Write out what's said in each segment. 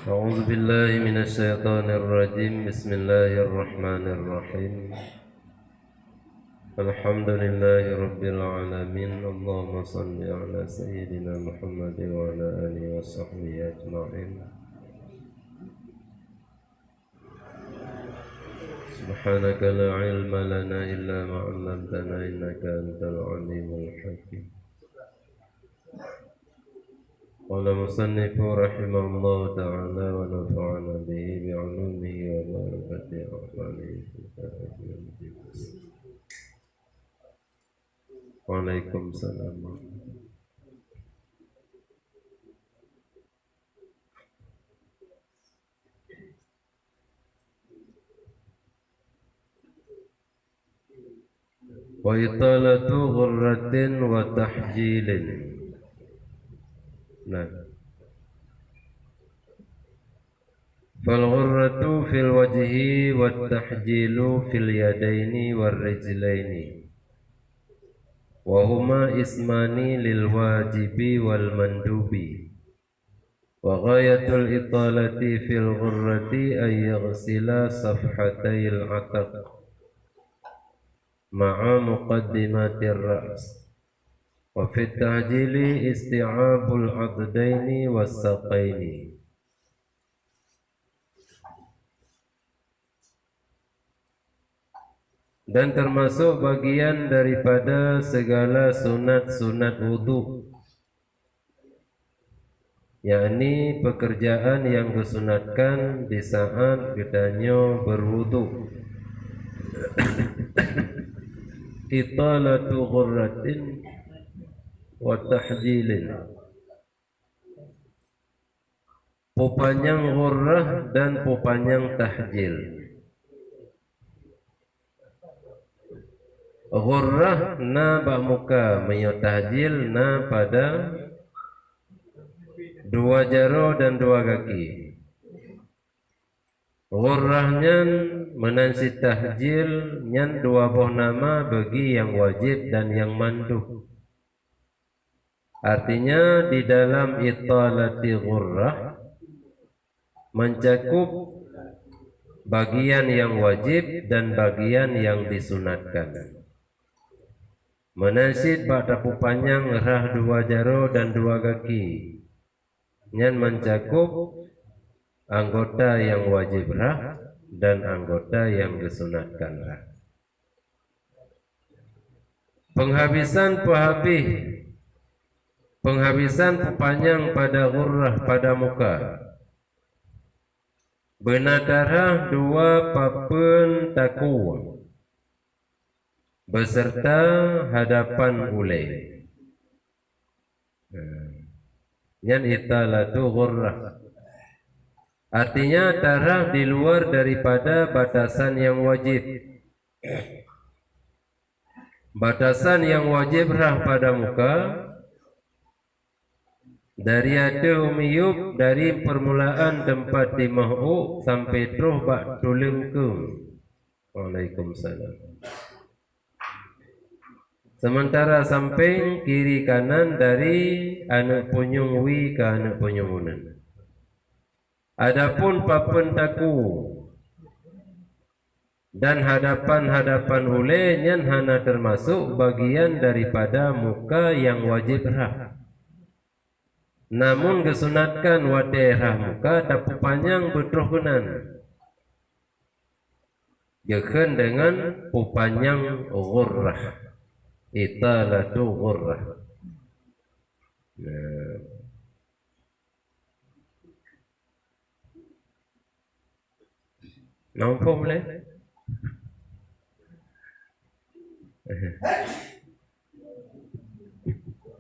أعوذ بالله من الشيطان الرجيم. بسم الله الرحمن الرحيم. الحمد لله رب العالمين. اللهم صل على سيدنا محمد وعلى آله وصحبه أجمعين. سبحانك لا علم لنا إلا ما علمتنا إنك أنت العليم الحكيم. قال المصنف رحمه الله تعالى ونفعنا به بعلومه وبركة أعماله في الدارين. Waalaikumsalam. Wa italatu ghurratin wa tahjilin. Nah, fal ghurratu fil wajhi wa tahjilu fil yadaini war rijlaini. Wa huma ismani lil wajibi wal mandubi. Wa ghayatul italati fil ghurrati ay yaghsila safhatayil ataq ma'a muqaddimatir ra's. Wa fit tahjili isti'abul addaini was saqaini. Dan termasuk bagian daripada segala sunat-sunat wudu, yakni pekerjaan yang disunatkan di saat kitanya berwudu. Italatu ghurratin wa tahjilin, pupanjang ghurrah dan pupanjang tahjil. Ghurrah na muka, menyo tahjil na pada dua jaro dan dua kaki. Ghurrahnya menansi tahjil nyan dua buah nama bagi yang wajib dan yang mandub. Artinya di dalam italati ghurrah mencakup bagian yang wajib dan bagian yang disunatkan. Menansi pada pupanjang rah dua jaro dan dua kaki nyan mencakup anggota yang wajib rah dan anggota yang disunatkan rah. Penghabisan pupanjang pada ghurrah pada muka benadarah dua papen taku beserta hadapan ulai. Yan italatu ghurrah, artinya darah di luar daripada batasan yang wajib. Batasan yang wajib rah pada muka dari ada umiyub, dari permulaan tempat di mahu sampai terus bak tulengkum. Waalaikumsalam. Sementara samping kiri kanan dari anak punyung wi ke anak punyung unan. Adapun papen taku dan hadapan-hadapan ulai nyan hana termasuk bagian daripada muka yang wajib rah. Namun kesunatkan wadai rah muka tapi panjang betruhunan. Jekan dengan pupanjang ghurrah. Italatu ghurrah. Nampak boleh?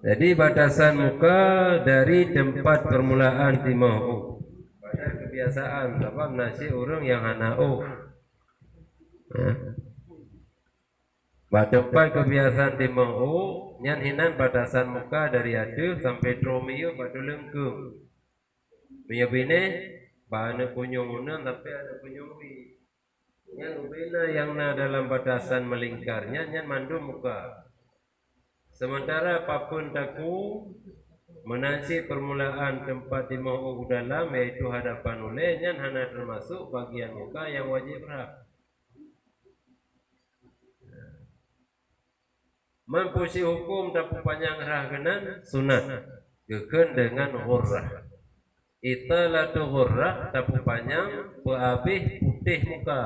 Jadi batasan muka dari tempat permulaan di mahu. Pada kebiasaan apa nasi orang yang hanau. Tempat kebiasaan di mahu nyan hinan batasan muka dari adu sampai tromiyo pada lengkung. Punya bine bahana kunyung unan tapi ada kunyung wi. Yang bina yang na dalam batasan melingkarnya nyan mandu muka. Sementara papun taku menansi permulaan tempat di mau dalam yaitu hadapan ulenya hana termasuk bagian muka yang wajib rah. Mampusi hukum tapi panjang rah genan sunat geken dengan ghurrah. Italatu ghurrah tapi panjang peabih putih muka.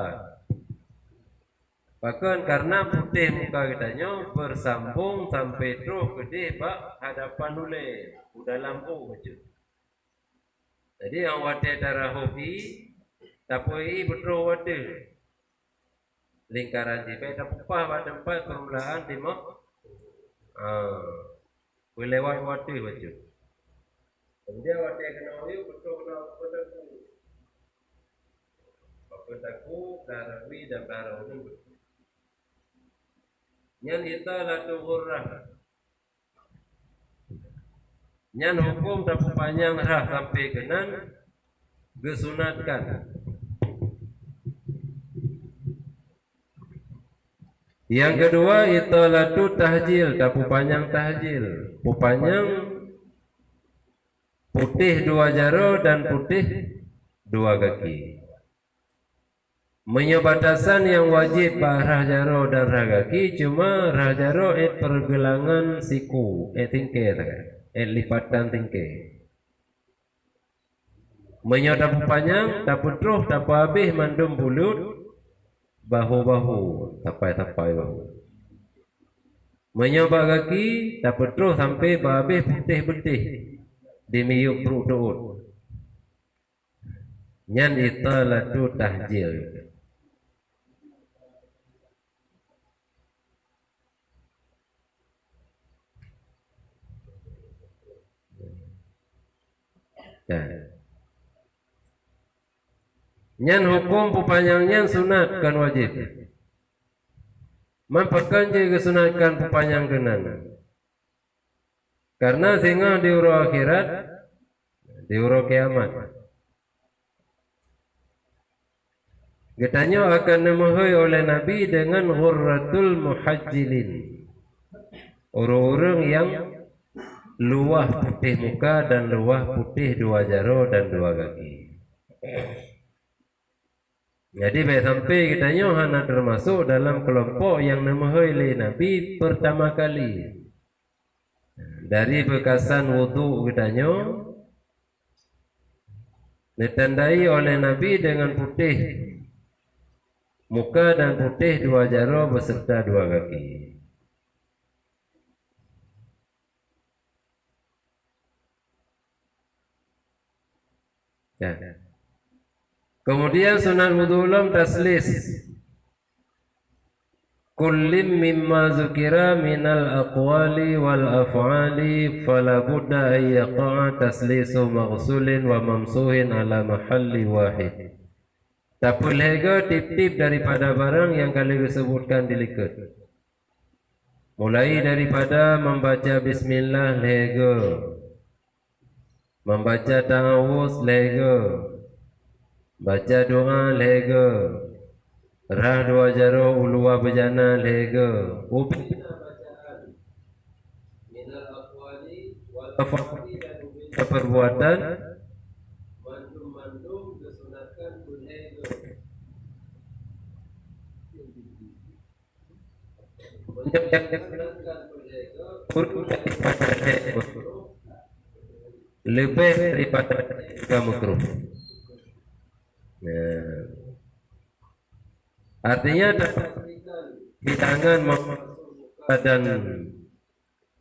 Bahkan karena putih muka kitanya bersambung sampai terus gede bak hadapan ule dalam wujud. Jadi yang wadah darah hobi tapi betul wadah lingkaran jipai tapi pada tempat permulaan di mak lewat wadah wujud. Kemudian wadah kenal betul petaku darawi dan darah itu. Nyan italatu ghurrah. Nyan hukum tapi panjang rah sampai kenan gesunatkan. Yang kedua italatu tahjil tapi panjang tahjil. Panjang putih 2 jaro dan putih 2 kaki. Menyebatasan yang wajib rah jaro dan rah kaki cuma rah jaro pergelangan siku tingke lipatan tingke. Menyodap panjang dapat terus dapat habis mandum bulut bahu-bahu tapai bahu. Menyobak kaki dapat terus sampai habis putih-putih di miyuk perut. Nyan italatu tahjil. Nyan hukum pupanjangnya sunat kan wajib. Mampakan je kesunatkan pupanjang kenan. Karena sehingga di uro akhirat, di uro kiamat. Getanya akan dimahui oleh Nabi dengan ghurratul muhajjilin. Orang-orang yang luah putih muka dan luah putih 2 jaro dan 2 kaki. Jadi baik sampai kitanya hana termasuk dalam kelompok yang namahui oleh Nabi pertama kali. Dari bekasan wudu kitanya ditandai oleh Nabi dengan putih muka dan putih 2 jaro beserta 2 kaki. Ya. Kemudian sunat wudu ulam taslis. Kullim mimma zukira minal aqwali wal af'ali fala budda ay yaqa'a taslisu maghsulin wa mamsuhin ala mahalli wahid. Tapul hega tip-tip daripada barang yang kali disebutkan dilikat. Mulai daripada membaca bismillah hega, membaca ta'awuz lega, baca doa lega, rah 2 jaro ulua bejana lega, ubina bacaan minal aqwali wal af'ali dan ubina perbuatan mandum kesunatkan pun lega. Kesunatkan pun lega lebih daripada makruh. Artinya dapat bilangan dan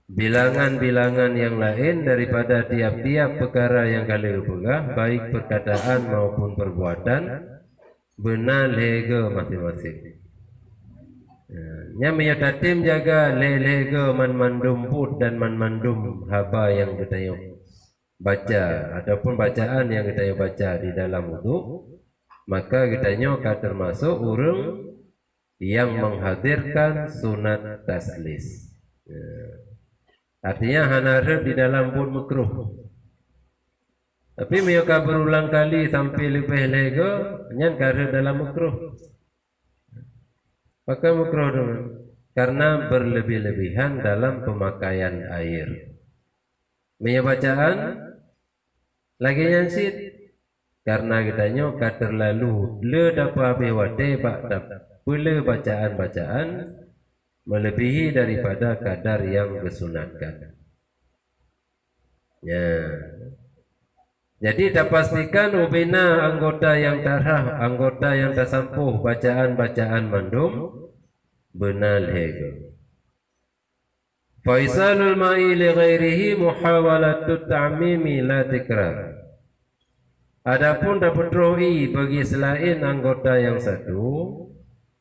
bilangan-bilangan yang lain daripada tiap-tiap perkara yang kalian pegang, baik perkataan maupun perbuatan, benar lega masing-masing. Nya menyatatim jaga lega mandum put dan mandum haba yang kita baca ataupun bacaan yang kita baca di dalam wudu, maka kitanya akan termasuk orang yang menghadirkan sunat taslis. Artinya hanarep di dalam pun makruh. Tapi mereka berulang kali sampai lebih lega, nyan karena dalam makruh. Maka makruh dulu karena berlebih-lebihan dalam pemakaian air. Punya bacaan lagi nyansit karena kitanya kader lalu le dapat bewate pak pula bacaan-bacaan melebihi daripada kadar yang disunatkan. Ya. Jadi pastikan ubina anggota yang darah, anggota yang tersampuh bacaan-bacaan mandum benar hego. Faisalul ma'i li ghairihi muhawalatut ta'mimi la tikrar. Adapun dapat rohi bagi selain anggota yang satu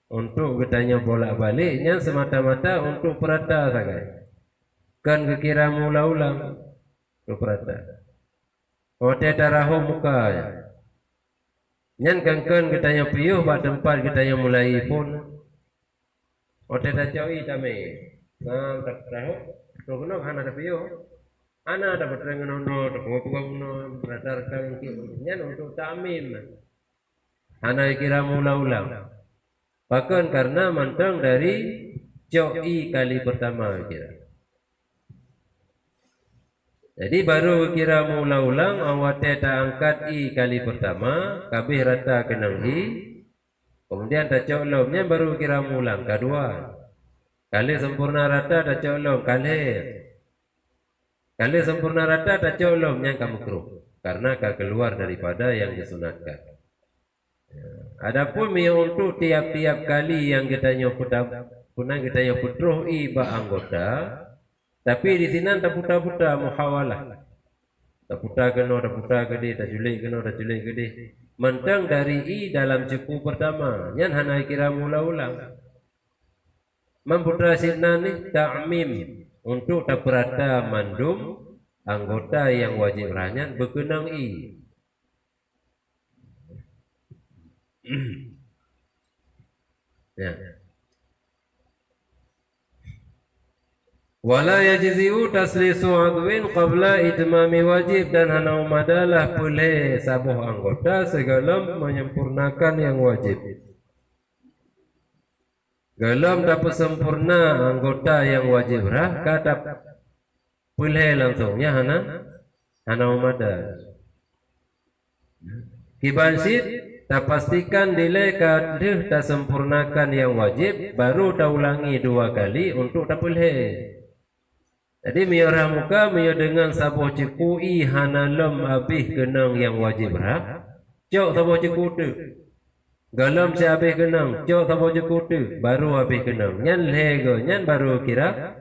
untuk bertanya bolak-baliknya semata-mata untuk perata saja. Kan kekira mula-ulang untuk perata. Ote tarahu muka ya. Nyan kan bertanya piyuh bak tempat bertanya mulai pun. Ote tacoi tame. Nah tak tahu. Rokno hana ada piyuh. Ana dapat rengen ono, dapat ngono berdasarkan nyan untuk tamim. Ana kira mula-ulang. Bahkan karena mantang dari joi kali pertama kira. Jadi baru kira mula-ulang awate tak angkat i kali pertama, kabeh rata kenang i. Kemudian tak colomnya baru kira mulang kedua. Kali sempurna rata tak colom kali. Kali sempurna rata tak colomnya kamu keruh karena keluar daripada yang disunatkan. Adapun untuk tiap-tiap kali yang kita putruh iba anggota, tapi di sini tak putar-putar muhawalah. Tak putar kena, tak putar gede, tak julik kena, tak julik gede. Mentang dari i dalam cepu pertama, yang hana kira mula-ulang. Memputra sidna ni ta'mim untuk tak berata mandum anggota yang wajib ranyan berkenang i. Ya. Wala yajzi'u taslisu adwin qabla itmami wajib dan hana umadalah boleh sabuh anggota segala menyempurnakan yang wajib. Galam dapat sempurna anggota yang wajib rah kata boleh langsungnya hana umadal. Kibansit tak pastikan nilai kadeh tak sempurnakan yang wajib baru tak ulangi 2 kali untuk tak boleh. Jadi miarah muka mia dengan sabuh cikui hana lem habis kenang yang wajib rah. Cok sabuh ciku tu. Galam si habis kenang, cok sabuh ciku tu baru habis kenang. Nyan lego, nyan baru kira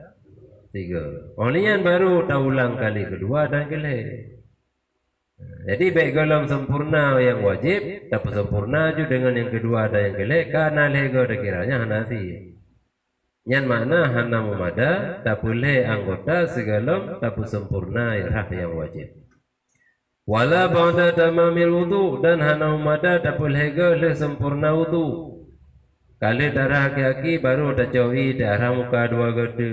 3. Oleh nyan baru tak ulang kali kedua dan kelih. Jadi baik galam sempurna yang wajib, tak sempurna juga dengan yang kedua dan yang kelih karena lego dah kiranya hana si. Yang makna hana mumada tak boleh anggota segala tak sempurna yang wajib. Wala ba'da tamamil wudu dan hana mumada tak boleh le sempurna wudu. Kali darah kaki baru dah jauhi darah muka 2 gede.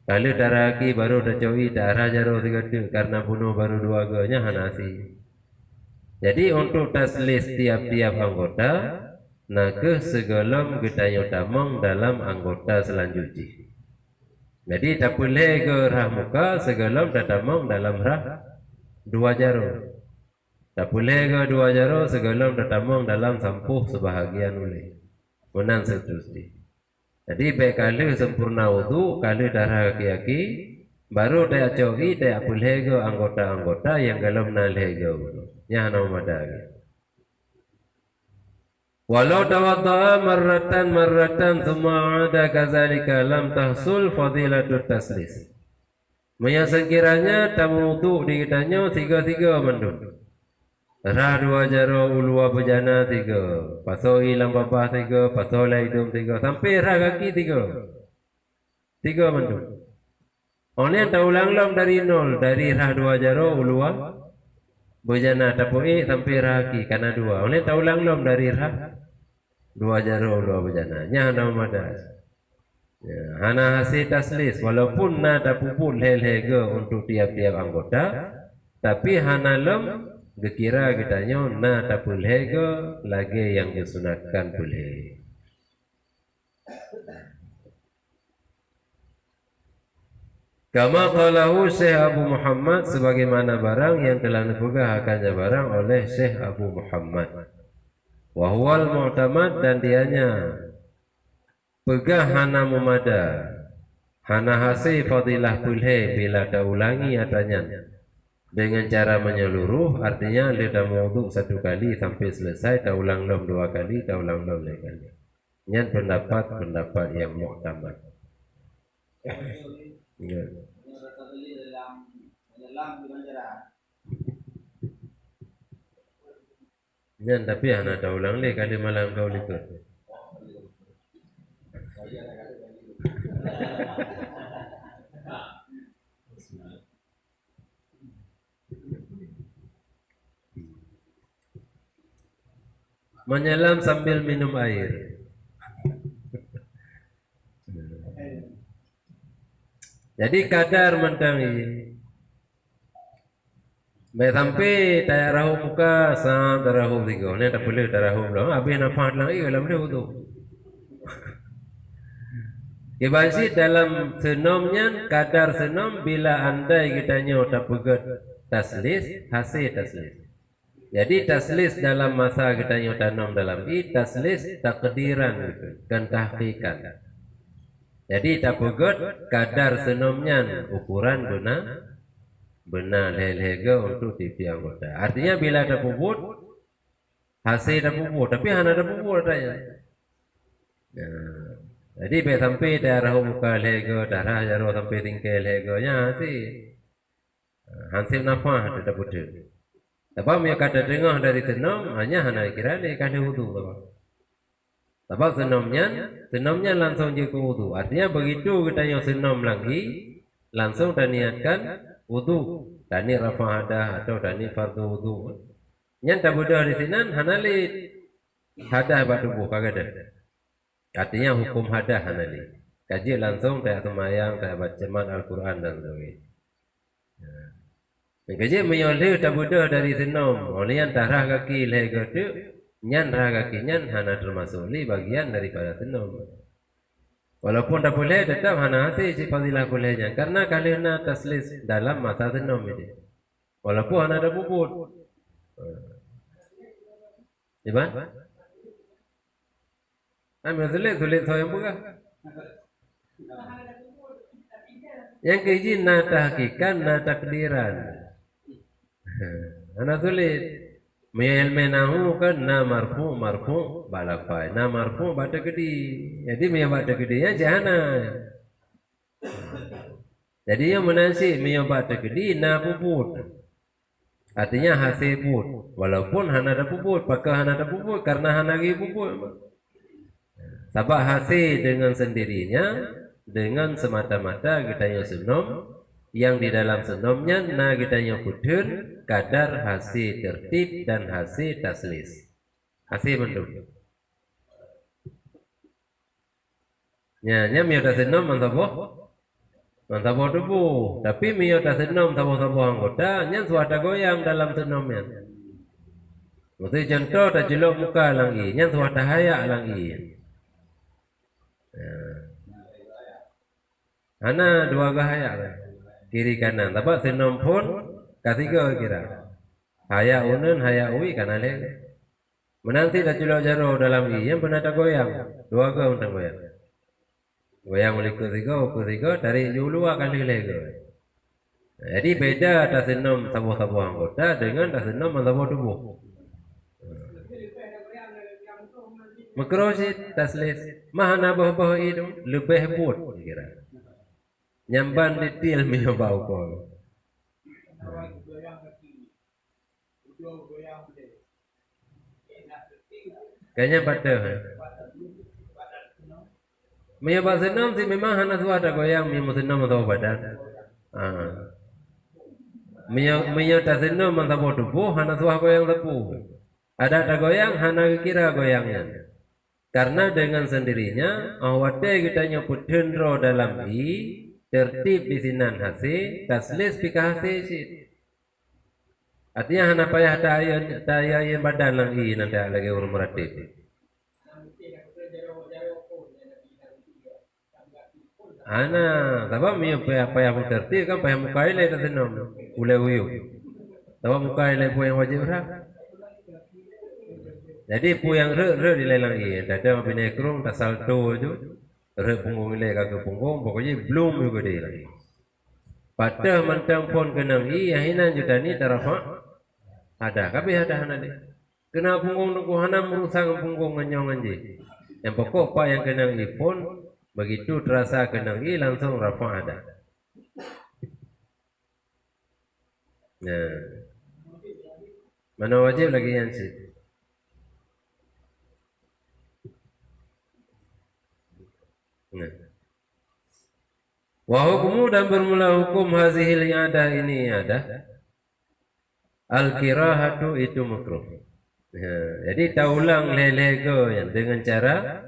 Kali darah kaki baru dah jauhi darah jaro 3 gede karena bunuh baru 2 genya hana si. Jadi untuk taslis tiap-tiap anggota nak segala gedaya tamang dalam anggota selanjutnya. Jadi tak boleh ke rah muka segala tamang dalam rah 2 jaro. Tak boleh ke 2 jaro segala tamang dalam sampuh sebahagian oleh. Menang seterusnya. Jadi baik kali sempurna wudu, kali darah kaki, baru dia cobi dia boleh ke anggota-anggota yang dalam nalih ke wudu. Yang nama madari. Walau tawadda'a marratan thumma 'ada kadzalika lam tahsul fadilatut taslis. Sekiranya tamu wudu di kitanya 3 mandum. Rah 2 jaro ulua bejana 3. Pasoi lambabah 3, pasoi hidung 3 sampai rah kaki 3. 3 mandum. Oleh tak ulang-ulang dari 0 dari rah 2 jaro ulua bejana tapoi sampai rah kaki karena 2. Oleh tak ulang-ulang dari rah 2 jaro ulua bejana. Nya hana madas. Ya, hana hasil taslis walaupun nada pupun hel-hege untuk tiap-tiap anggota, tapi hana lem gekira kitanya nada pulhege lagi yang disunatkan pulhe. Kama qalahu Syekh Abu Muhammad, sebagaimana barang yang telah dipegahakannya barang oleh Syekh Abu Muhammad. Wa huwal mu'tamad, dan dianya pegah hana mumada, hana hasi fadilah pulhe bila daulangi atanya dengan cara menyeluruh, artinya dia mewuduk satu kali sampai selesai, daulang lom dua kali, daulang lom lagi kali. Ini pendapat yang mu'tamad. Ya. Yan, tapi anak daulang le kali malam kau likut. Menyelam sambil minum air. Jadi kadar mentangi. Baik sampai tak rahu muka sang terahu tiga. Ni tak boleh terahu belum. Habis nafas lagi kalau boleh tu. Ibarat dalam senomnya kadar senom bila andai kitanya tak pegat taslis, hasil taslis. Jadi taslis dalam masa kitanya tanam dalam taslis takdiran gitu, dan tahqiqan. Jadi tak pegat kadar senomnya ukuran benar lelega untuk TV anggota. Artinya bila ada puput, hasil ada puput, tapi hanya ada puput katanya. Jadi bila sampai darah muka lega, darah jaro sampai tinggal leganya hasil nafas ada putih. Sebab dia kata dengar dari senam hanya kira dia kata wudu. Sebab senamnya langsung je ke wudu. Artinya begitu kita yang senam lagi, langsung dah niatkan wudu. Tani rafa hadah atau tani fardu wudu. Yang tak mudah di sini hanali hadah batu tubuh kagak. Artinya hukum hadah hanali. Kaji langsung tak semayang, tak bacaman Al-Quran dan sebagainya. Kaji menyoleh tak mudah dari senam. Oleh yang darah kaki lega tu, nyan darah kaki nyan hana termasuk li bagian daripada senam. Walaupun tak boleh, tetap hana hati si fadilah bolehnya. Karena kalian taslis dalam masa senam ini. Walaupun hana ada puput. Iban? Ambil sulit saya buka. Yang keji na tahqiqan, na takdiran. Hana sulit. Menahu kan na marfu balapai, na marfu bata gede. Jadi mia bata gedenya jahana. Jadi yang menasi mia bata gede na puput. Artinya hasil puput. Walaupun hana ada puput, pakah hana ada puput karena hana lagi puput. Sebab hasil dengan sendirinya, dengan semata-mata kita yang senam, yang di dalam senamnya na kita yang putur kadar hasil tertib dan hasil taslis. Hasil mendung. Nya miyo senam mantabo tubuh. Tapi miyo senam tabo anggota nya suara goyang dalam senamnya. Mesti contoh tak jelok muka lagi, nya suara hayak lagi. Hana dua gaya kiri kanan. Tapi senam pun ketiga kira. Haya unun, haya ui kanan le. Menanti dah jual jaro dalam i yang pernah tak goyang. Dua go untuk goyang. Goyang oleh ketiga dari julu kali lego. Jadi beda atas senam sabu-sabu anggota dengan atas senam sabu tubuh. Makrosit taslis mahana bah itu lebih but kira. Nyamban detail mio bau ko. Kayaknya pada. Mio bau senam sih memang hana suara goyang mio senam atau badan. Mio tak senam atau tubuh hana suara goyang tubuh. Ada goyang hana kira goyangnya. Karena dengan sendirinya awate kita nyebut hendro dalam i tertib di sinan hasil taslis pika hasil sit. Artinya hana payah daya yang badan lagi nanti lagi urut meratib. Ana, tapi mi payah terti kan payah mukai le tatenom. Ule uyu. Tapi mukai le pu yang wajib rah. Jadi pu yang re dilelang i. Tadi mau pindah kerung tak salto itu. Re punggung le kagak punggung. Pokoknya belum juga dia lagi. Pada mentang pun kenang i. Yahinan juta ni tarafa. Ada, tapi ada hana dia. Kena punggung nuku hana merusang punggung nganyong anji. Yang pokok pak yang kenang i pun. Begitu terasa kenang i langsung rafa ada. Nah, mana wajib lagi yang sih? Nah. Wa hukumu dan bermula hukum hazihil ada ini ada. Al-kirahatu itu makruh. Jadi tak ulang lelego yang dengan cara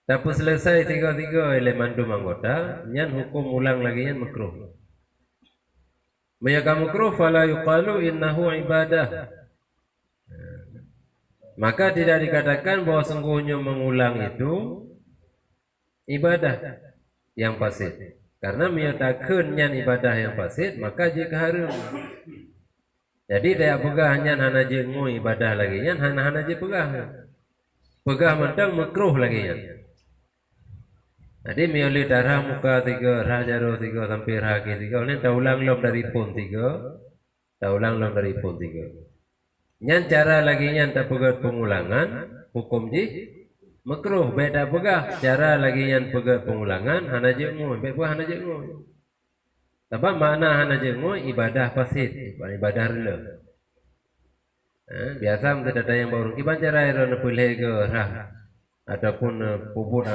tapi selesai tiga-tiga oleh mandum anggota, yang hukum ulang lagi yang makruh. Maka makruh fala yuqalu innahu ibadah. Maka tidak dikatakan bahwa sungguhnya mengulang itu ibadah yang fasid. Karena menyatakan yang ibadah yang fasid, maka jika haram. Jadi dia pegah nyan hana je ngui ibadah lagi nyan hana je pegah. Pegah mentang makruh lagi nyan. Jadi mioli darah muka 3, rah jaro 3 sampai rah ke 3. Ini tak ulang lom dari pun 3. Tak ulang lom dari pun 3. Nyan cara lagi nyan tak pegah pengulangan hukum ji makruh beda pegah. Cara lagi nyan pegah pengulangan hana je ngui, beda hana je ngui. Sebab makna hana jengu ibadah fasid, ibadah rela. Biasa mesti ada yang baru. Iban cara iron pilih ke rah ataupun puput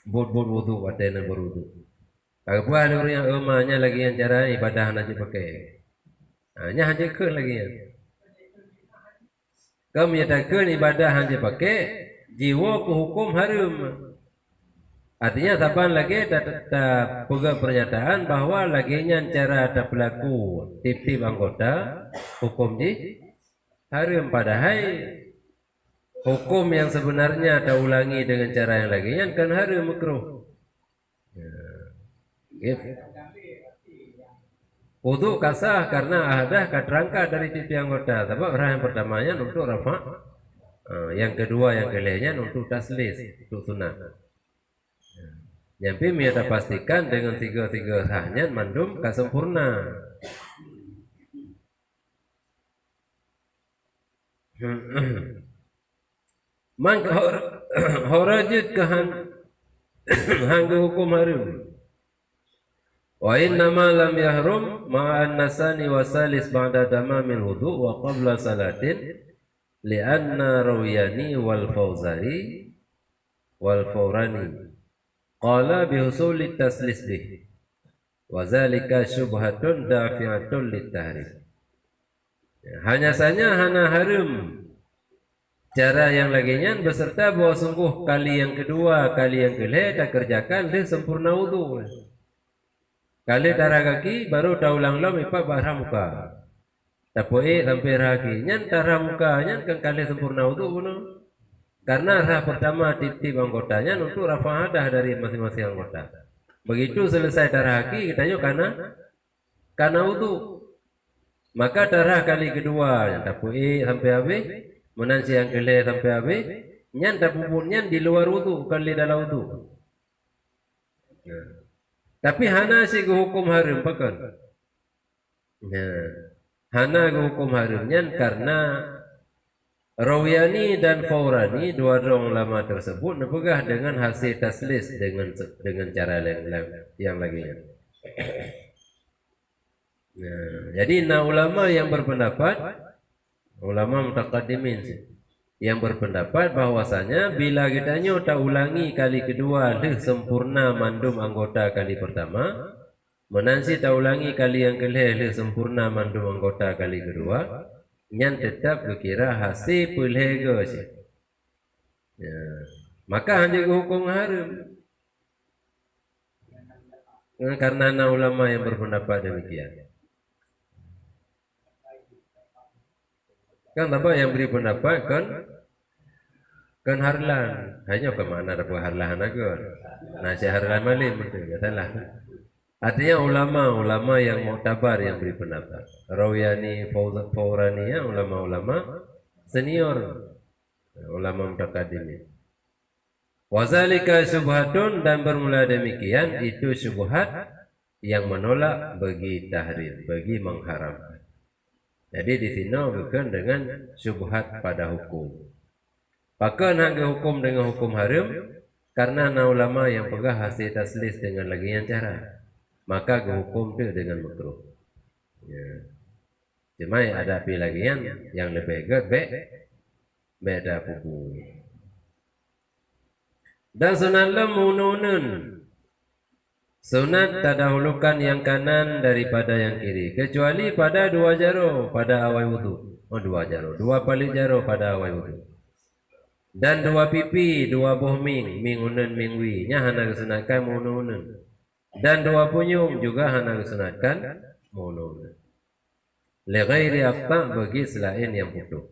bud wudu ada yang berwudu. Kalau buat orang yang emanya lagi yang cara ibadah hana je pakai. Hanya hanya ke lagi yang. Kau menyatakan ibadah hanya pakai jiwa ke hukum haram. Artinya taban lagi tak pegah pernyataan bahwa laginya cara ada pelaku tip-tip anggota hukum di haram padahal hukum yang sebenarnya ada ulangi dengan cara yang laginya kan haram makruh. Wudu kasah karena ada katrangka dari tip anggota. Sebab orang yang pertamanya untuk rafa, yang kedua yang kelihnya untuk taslis, untuk sunat. Nyampi miata pastikan dengan 3 hanya mandum kasempurna. Man horajit hanggu hukum harum. Wa inna ma lam yahrum ma'an nasani wa salis ba'da tamamil wudu wa qabla salatin li'anna rawiyani wal fawzari wal fawrani qala bihusuli taslis bih wa zalika syubhatun dafi'atun littahrim. Hanya saja hana harum cara yang laginya beserta bahwa sungguh kali yang kedua kali yang kelih tak kerjakan dia sempurna wudu. Kali darah kaki baru dah ulang lam ipak barah muka. Tapi sampai kaki nyan darah muka nyan kan kali sempurna wudu pun. Karena rah pertama tip-tip anggotanya untuk rafahadah dari masing-masing anggota. Begitu selesai darah kaki kita yuk karena wudu. Maka darah kali kedua yang tapi sampai habis, menansi yang kelih sampai habis, nyan tapupun di luar wudu bukan di dalam wudu. Tapi hana si hukum haram pakan. Hana hukum haram nyan karena Rawiyani dan Fawrani dua orang ulama tersebut nepegah dengan hasil taslis dengan cara yang lainnya. Jadi ulama yang berpendapat ulama mutaqaddimin yang berpendapat bahwasanya bila kita tak ulangi kali kedua sempurna mandum anggota kali pertama, menansi tak ulangi kali yang kelih sempurna mandum anggota kali kedua, nyan tetap kira hasil pelhega sih. Maka hanya hukum haram. Karena ulama yang berpendapat demikian. Kan apa yang beri pendapat kan kan harlan hanya ke mana ada harlan agar nasi harlan malim itu katalah. Artinya ulama-ulama yang muktabar yang beri pendapat. Rawiyani Faurani ya ulama-ulama senior, ulama mutaqaddimin. Wazalika syubhatun, dan bermula demikian itu syubhat yang menolak bagi tahrim, bagi mengharamkan. Jadi di sini bukan dengan syubhat pada hukum. Pakai nak hukum dengan hukum haram karena ulama yang pegah hasil taslis dengan lagi yang cara. Maka hukum itu dengan makruh. Ya. Cuma ada pilihan yang lebih beda hukum. Dan sunat lemununun, sunat terdahulukan yang kanan daripada yang kiri, kecuali pada dua jaro pada awal wudu. Oh, dua jaro, dua palik jaro pada awal wudu. Dan dua pipi, dua buah ming unun ming wi, nya hana kesunatkan mununun. Dan dua punyung juga hana kesunatkan mununun. Li ghairi aqta, bagi selain yang putuh.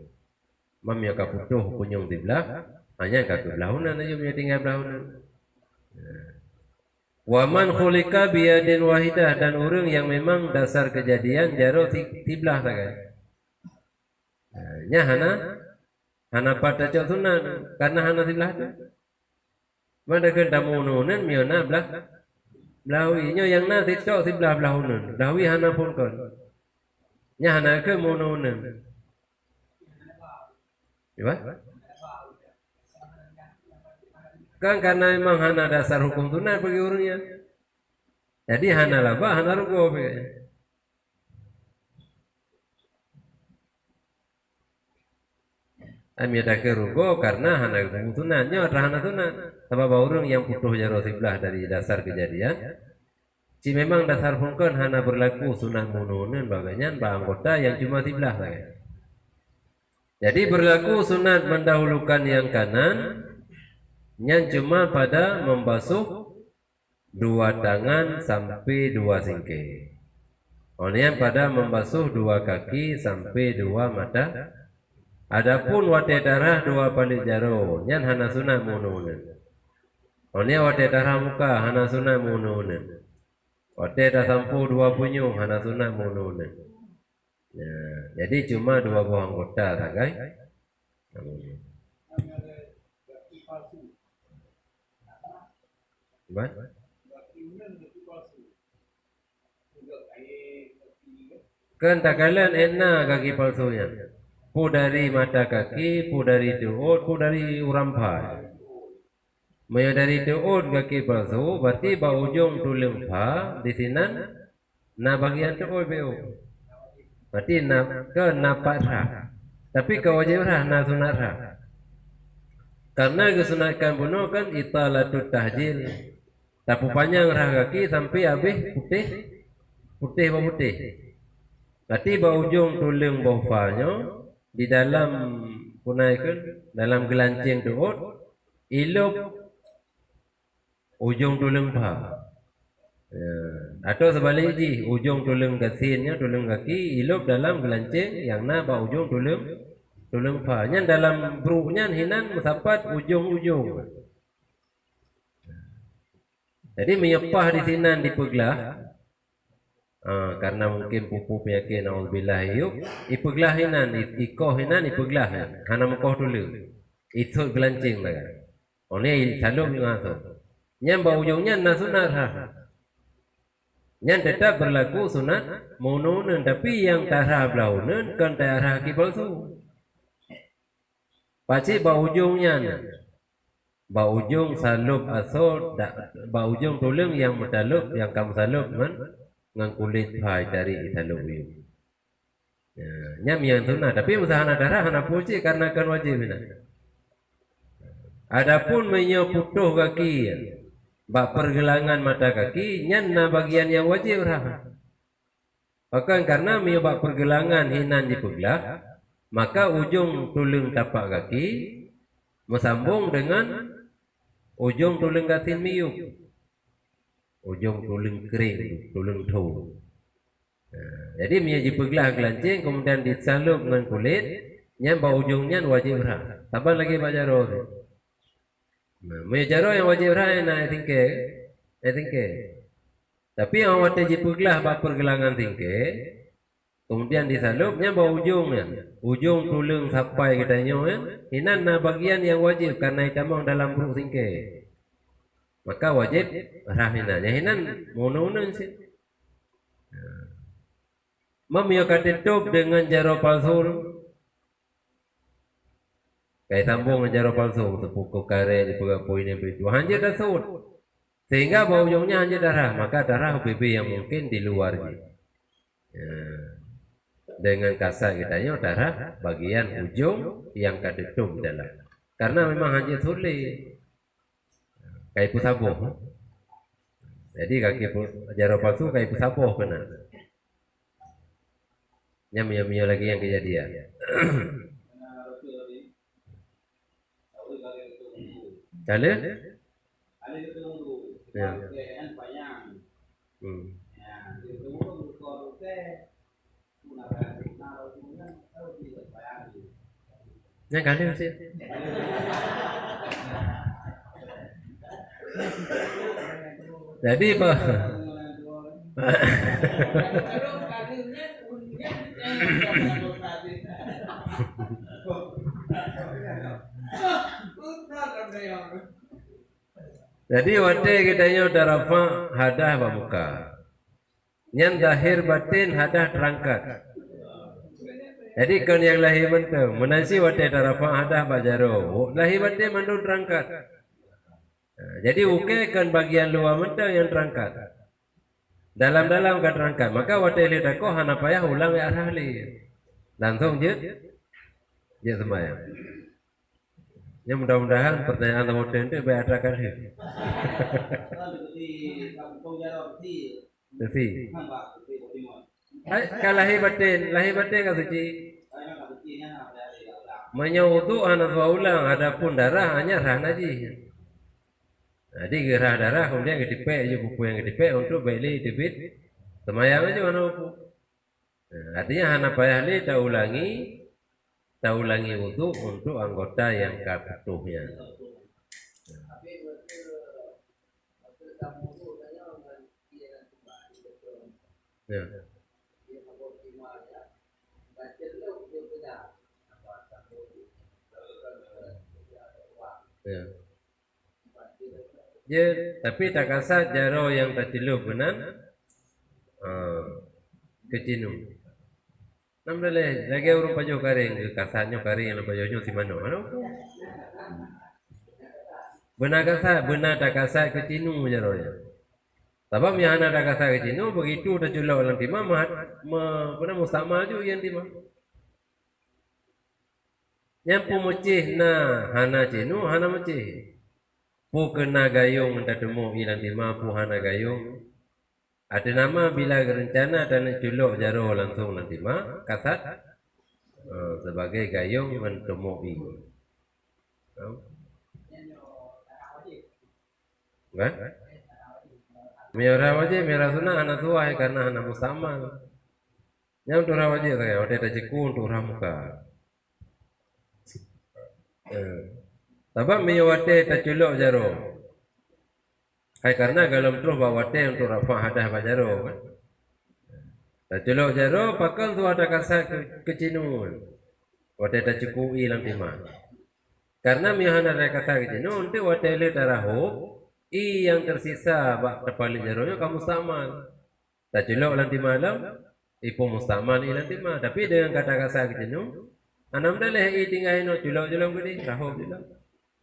Mam yang kaputuh punyung di belah, hanya kaki belahunan aja punya tinggal belahunan. Waman khulika biyadin wahidah, dan orang yang memang dasar kejadian jaro tiblah saja. Nya hana pada cok sunan karena hana tiblah tu. Mana kena mununan miona belahui nya yang na cok tiblah belahunan. Belahui hana pun kon. Nya hana ke mununan. Iya? Kan karena memang hana dasar hukum sunat bagi orangnya. Jadi hana laba, hana rugo. Ami ada ke rugo karena hana hukum sunatnya ada hana sunat. Sebab orang yang putuh jaro tiblah dari dasar kejadian. Si memang dasar hukum hana berlaku sunat mununan bagainya anggota yang cuma tiblah saja. Jadi berlaku sunat mendahulukan yang kanan, yang cuma pada membasuh dua tangan sampai dua singkir. Yang pada membasuh dua kaki sampai dua mata. Adapun wate darah dua palik jaro, yang hana sunat mununan. Yang wate darah muka hana sunat mununan. Wate dah sampu dua punyung hana sunat mununan. Ya, jadi cuma dua buah anggota saja. Kan takalan enak kaki palsunya. Pu dari mata kaki, pu dari duut, pu dari urampa. Maya dari duut kaki palsu, berarti ba ujung tulang pa di sini na bagian duut beo. Berarti ke napak rah. Tapi ke wajib rah na sunat rah. Karena kesunatkan bunuh kan italatul tahjil. Tapi panjang rah kaki sampai habis putih. Berarti bau ujung tulang bawahnya di dalam punaikan dalam gelancing duut ilup ujung tulang paha. Ya. Atau sebalik ji ujung tulang kasinnya tulang kaki ilup dalam gelancing yang na bau ujung tulang paha. Yang dalam bruknya hinan mendapat ujung-ujung. Jadi menyepah di sini dipeglah. Karena mungkin pupu penyakit naudzubillah yuk ipeglah hinan ikoh hinan ipeglah hana mekoh dulu itu gelancing lah oleh salum ngaso nyam bau ujungnya na sunat nyam tetap berlaku sunat mununan tapi yang tarah belaunan kan tarah kipalsu pasti bau ujungnya bau ujung salub asal bau ujung tulang yang medaluk yang kamu salub dengan kulit pai dari italubium. Ya, nyam yang sunat tapi musahana darah hana puji karena kan wajib ini. Adapun menyoputuh kaki, bak pergelangan mata kaki, nyana bagian yang wajib rah. Bahkan karena menyebab pergelangan hinan dipeglah, maka ujung tulang tapak kaki bersambung dengan ujung tulang katin miyuk. Ujung tulang kering, tulang tu. Jadi menjadi peglah gelancing kemudian disalup dengan kulit, nyam bau ujungnya wajib rah. Sabar lagi baca roh. Nah, jaro yang wajib rai na tingke, Tapi yang wajib puglah bab pergelangan tingke, kemudian disalupnya bawa ujungnya, ujung tulang sampai katanya kan, inan na bagian yang wajib karena itamang dalam perut tingke. Maka wajib rahinanya hinan mono-mono sih. Memiyo katitup dengan jaro palsu. Kayak tambung jaro palsu tepuk kare di pegak poin yang itu hanya dasut. Sehingga bau ujungnya hanya darah, maka darah BB yang mungkin di luar gitu. Ya. Dengan kasar katanya darah bagian ujung yang katitup dalam. Karena memang hanya sulit. Kayak pusabuh. Jadi kaki jaro palsu kayak pusabuh kena. Nyam-nyam lagi yang kejadian. Kali? Ya. Yang kali sih. Jadi Pak. Jadi wate kitanya udah rafa hadah bamuka. Yang zahir batin hadah terangkat. Jadi kan yang lahir mentu menasi wate rafa hadah bajaro. Lahir batin mandu terangkat. Nah, jadi uke kan bagian luar mentu yang terangkat. Dalam-dalam kan terangkat. Maka wate lidako hana payah ulang ya ahli. Langsung je sembahyang. Ya mudah-mudahan pertanyaan modern itu ada kali. Suci. Lahir batin kan suci. Menyautu anak ulang, adapun darah hanya rah naji. Jadi gerah darah kemudian kedipek, buku yang kedipek untuk beli debit. Semayang aja mana buku. Artinya hana payah li tak ulangi wudu untuk anggota yang katuhnya. Ya. Ya. Ya, tapi tak kasar jaro yang tertilup benar kecinu. Nampak lagi orang pajo karing kasarnya karing yang pajonya si mana? Benar kasar, benar tak kasar kecinu jaro ya. Sebab yang anak tak kasar kecinu begitu terculok dalam timah benar mustama juga yang timah. Yang pemecih na hana cinu hana mecih. Pu kena gayung tak temu ilan timah pu hana gayung. Ada nama bila rencana dan culok jaro langsung nanti mah kasat sebagai gayung mentemui. Kan? Merah wajib, merah sunnah anak tua karena anak mustamal. Yang untuk wajib saya, ada tajiku untuk ramuka. Sebab miyawate taculok jaro. Karena galam terus bawate untuk rafa hadah bajaro kan. Taculok jaro pakan tu ada kasar kecinu. Wate tajikui lang timah. Karena mihana ada kasar kecinu untuk wate le tarahu yang tersisa bak tepali jaronya kamu sama. Taculok lang malam ipo mustaman ilang timah. Tapi dengan kata kasar kecinu anam dah tinggal no culok gede rahu juga.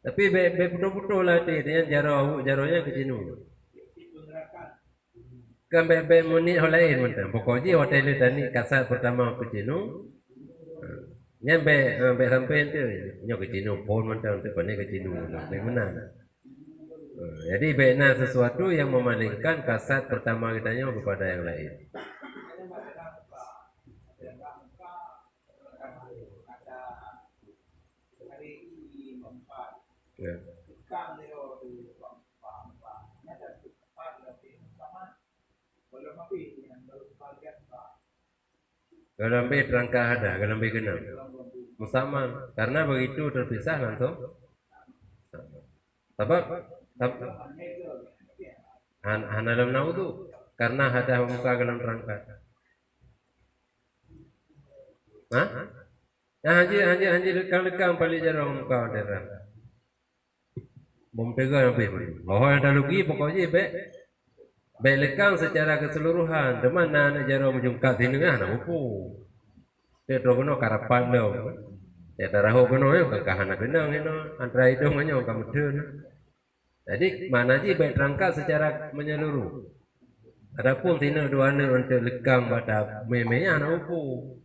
Tapi betul-betul lah dia jaronya kecinu. Kan menit lain macam. Pokoknya hotel tadi kasar pertama kecinu. Nyampe sampai itu nyo kecinu pun macam tu pandai kecinu. Bagaimana? Jadi benar sesuatu yang memalingkan kasat pertama kitanya kepada yang lain. Ya. Galambe terangkah ada, galambe genap. Musaman, karena begitu terpisah langsung. Sebab hana dalam naudu karena ada muka dalam rangka. Hah? Nah, haji lekang balik jarang muka dalam. Bom tega yang boleh. Oh, yang dah lugi pokoknya baik lekang secara keseluruhan. Teman nak jarang menjungkat di tengah nak upu. Dia tergono karapan dah. Ya taraho kono yo kakahan benang ino antara hidung nyo kamudun. Jadi mana ji baik rangka secara menyeluruh. Adapun tina duana untuk lekang pada memenya anak upu.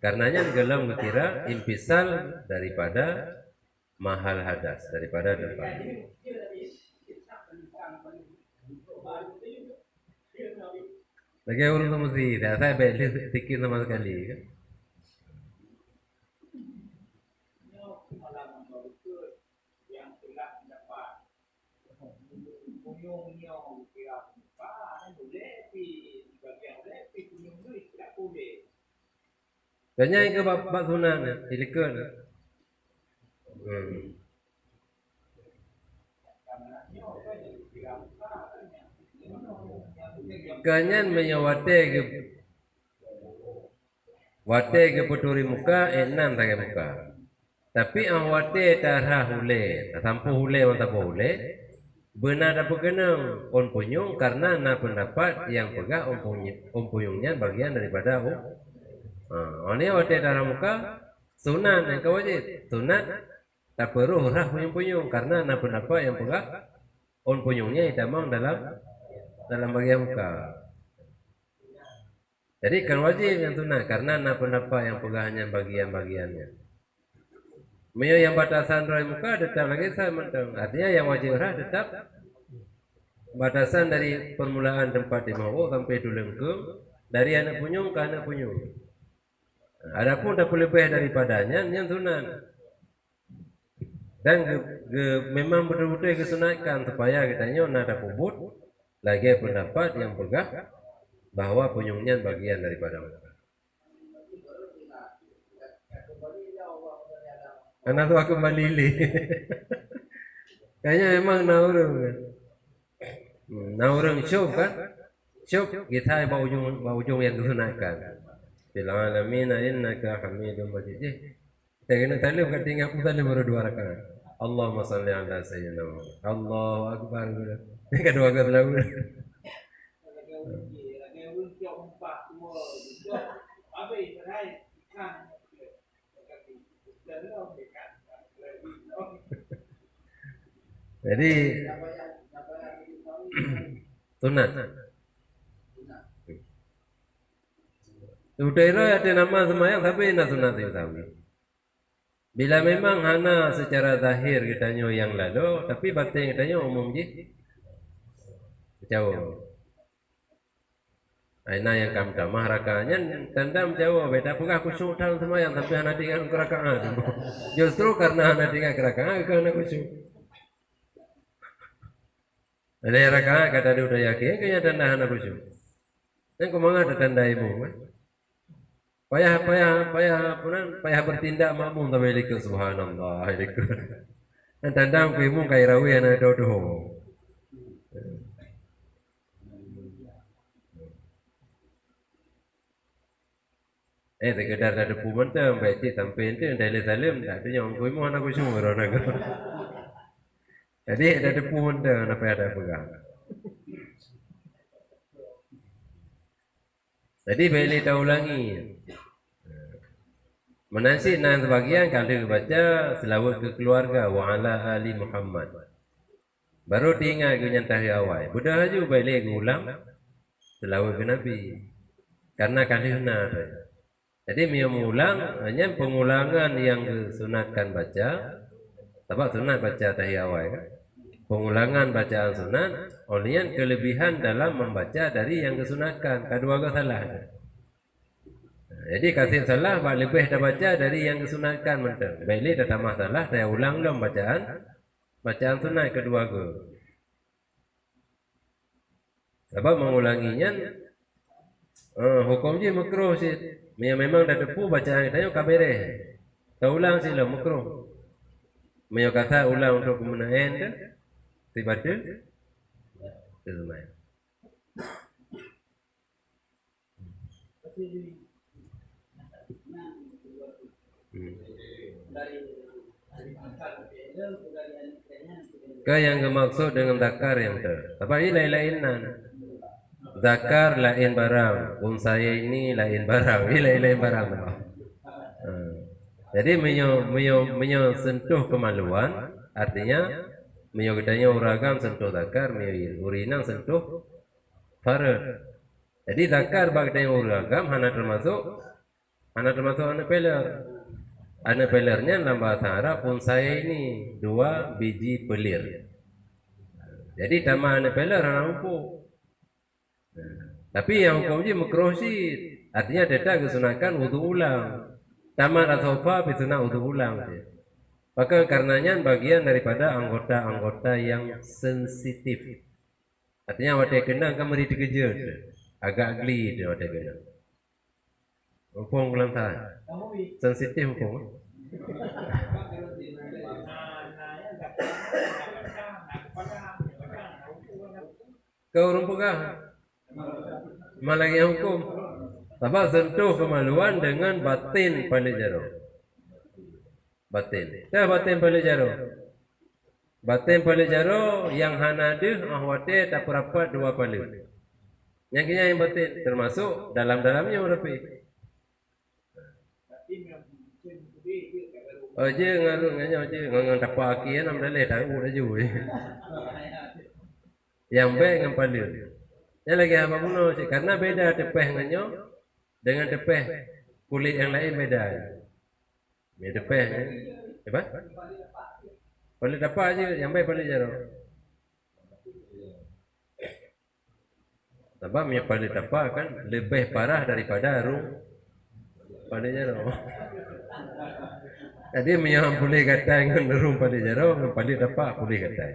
Karenanya dalam kira impisal daripada mahal hadas daripada depan. Lagi orang tu mesti saya beli sikit sama sekali kan. Kanya ke bab sunan ilikeun. Kanyan menyawate ke puturi muka enan tak muka. Tapi ang wate tarah hule, tampu hule matapo hule. Benar apa kenang on punyung karena na pendapat yang pegah on punyungnya bagian daripada ini wate tarah muka sunat yang kewajib sunat tak perlu rah punyung karena na pendapat yang pegah on punyungnya itamang dalam bagian muka. Jadi kan wajib yang sunat karena na pendapat yang pegahnya bagian-bagiannya. Mio yang batasan roy muka tetap lagi saya mentang. Artinya yang wajib rah tetap batasan dari permulaan tempat dimau sampai dulengkung dari anak punyung ke anak punyung. Adapun tak lebih daripadanya yang sunat. Dan memang betul-betul kesunatkan supaya katanya nada pubut lagi pendapat yang pegah bahwa punyungnya bagian daripada mereka. Karena tu aku balili. Kayaknya memang naurung kan. Naurung syuk kan. Syuk kita bau ujung yang disunatkan. Bil alamin innaka hamidum majid. Kita kena talim kat tinggal pun talim baru 2 rakaat. Allahumma salli ala sayyidina Muhammad. Allahu akbar. Ini kedua kali lagu. Jadi sunat. Sudah ada nama semayang tapi nak sunat itu tahu. Bila memang hana secara zahir kitanya yang lalu, tapi batin kitanya umum je. Jauh. Aina yang kam tamah rakaatnya tandam jauh beda pula khusyuk dalam semayang tapi hana tinggal rakaat. Justru karena hana tinggal rakaat kerana khusyuk. Ada rakaat kata dia udah yakin kayaknya tanda hana khusyuk. Yang kemana ada tanda ibu kan? Payah bertindak makmum tapi ilikut subhanallah ilikut. Dan tanda ibu kaya rawi yang ada doh. Sekedar ada puman tu baik cik sampai itu dari salim tak ada yang ibu anak khusyuk orang nak. Jadi ada puman tu apa ada pegang. Jadi boleh kita ulangi. Menasih nan sebagian kalau baca selawat ke keluarga wa ala ali Muhammad. Baru diingat ke nyantahi awal. Budak haju boleh ulang selawat ke Nabi. Karena kalihna. Jadi dia mengulang hanya pengulangan yang disunatkan baca. Sebab sunat baca tahiyat awal kan. Pengulangan bacaan sunat, olian kelebihan dalam membaca dari yang kesunatkan. Kedua ke salah. Jadi kasih salah lebih dah baca dari yang kesunatkan mentang. Baiklah dah tambah salah, saya ulang dalam bacaan sunat kedua ke. Sebab mengulanginya hukum je makruh sih. Memang dah tepu bacaan kita kabere. Kita ulang sila makruh. Meyo kata ulang untuk kemenangan tu tiba-tiba termai. Ke yang dimaksud dengan zakar yang tu. Apa ini lain-lainan. Zakar lain barang, saya ini lain barang, ini lain barang. Jadi menyo sentuh kemaluan, artinya menyo kitanya uragam sentuh zakar, menyo urinang sentuh farad. Jadi zakar bagi yang uragam, hana termasuk anak peler. Anak pelernya dalam bahasa Arab saya ini 2 biji pelir. Jadi tambah anak peler hana umpuk. Tapi yang hukum je makruh sih, artinya tidak kesunakan wudu ulang. Tamat atau apa sunah wudu ulang. Maka karenanya bagian daripada anggota-anggota yang sensitif. Artinya wadah kena akan meri dikejut, agak geli dia wadah kena. Hukum ulang tak? Sensitif hukum. Kau rumpukah? Malah yang hukum. Sebab sentuh kemaluan dengan batin paling jaro. Batin. Dah batin paling jaro. Batin paling jaro yang hana ada ahwate tak rapat 2 paling. Yang kini yang batin termasuk dalam-dalamnya urapi. Oh je ngaruh nganya je ngang tapak aki nam daleh tahu dah ju. Yang baik dengan paling. Yang lagi apa pun karena beda tepeh nganyo dengan tepeh kulit yang lain beda. Ni tepeh apa? Paling dapat aja yang baik paling jaro. Sebab yang paling dapat kan lebih parah daripada arung paling jaro. Jadi yang boleh kata dengan arung paling jaro, yang paling dapat boleh kata.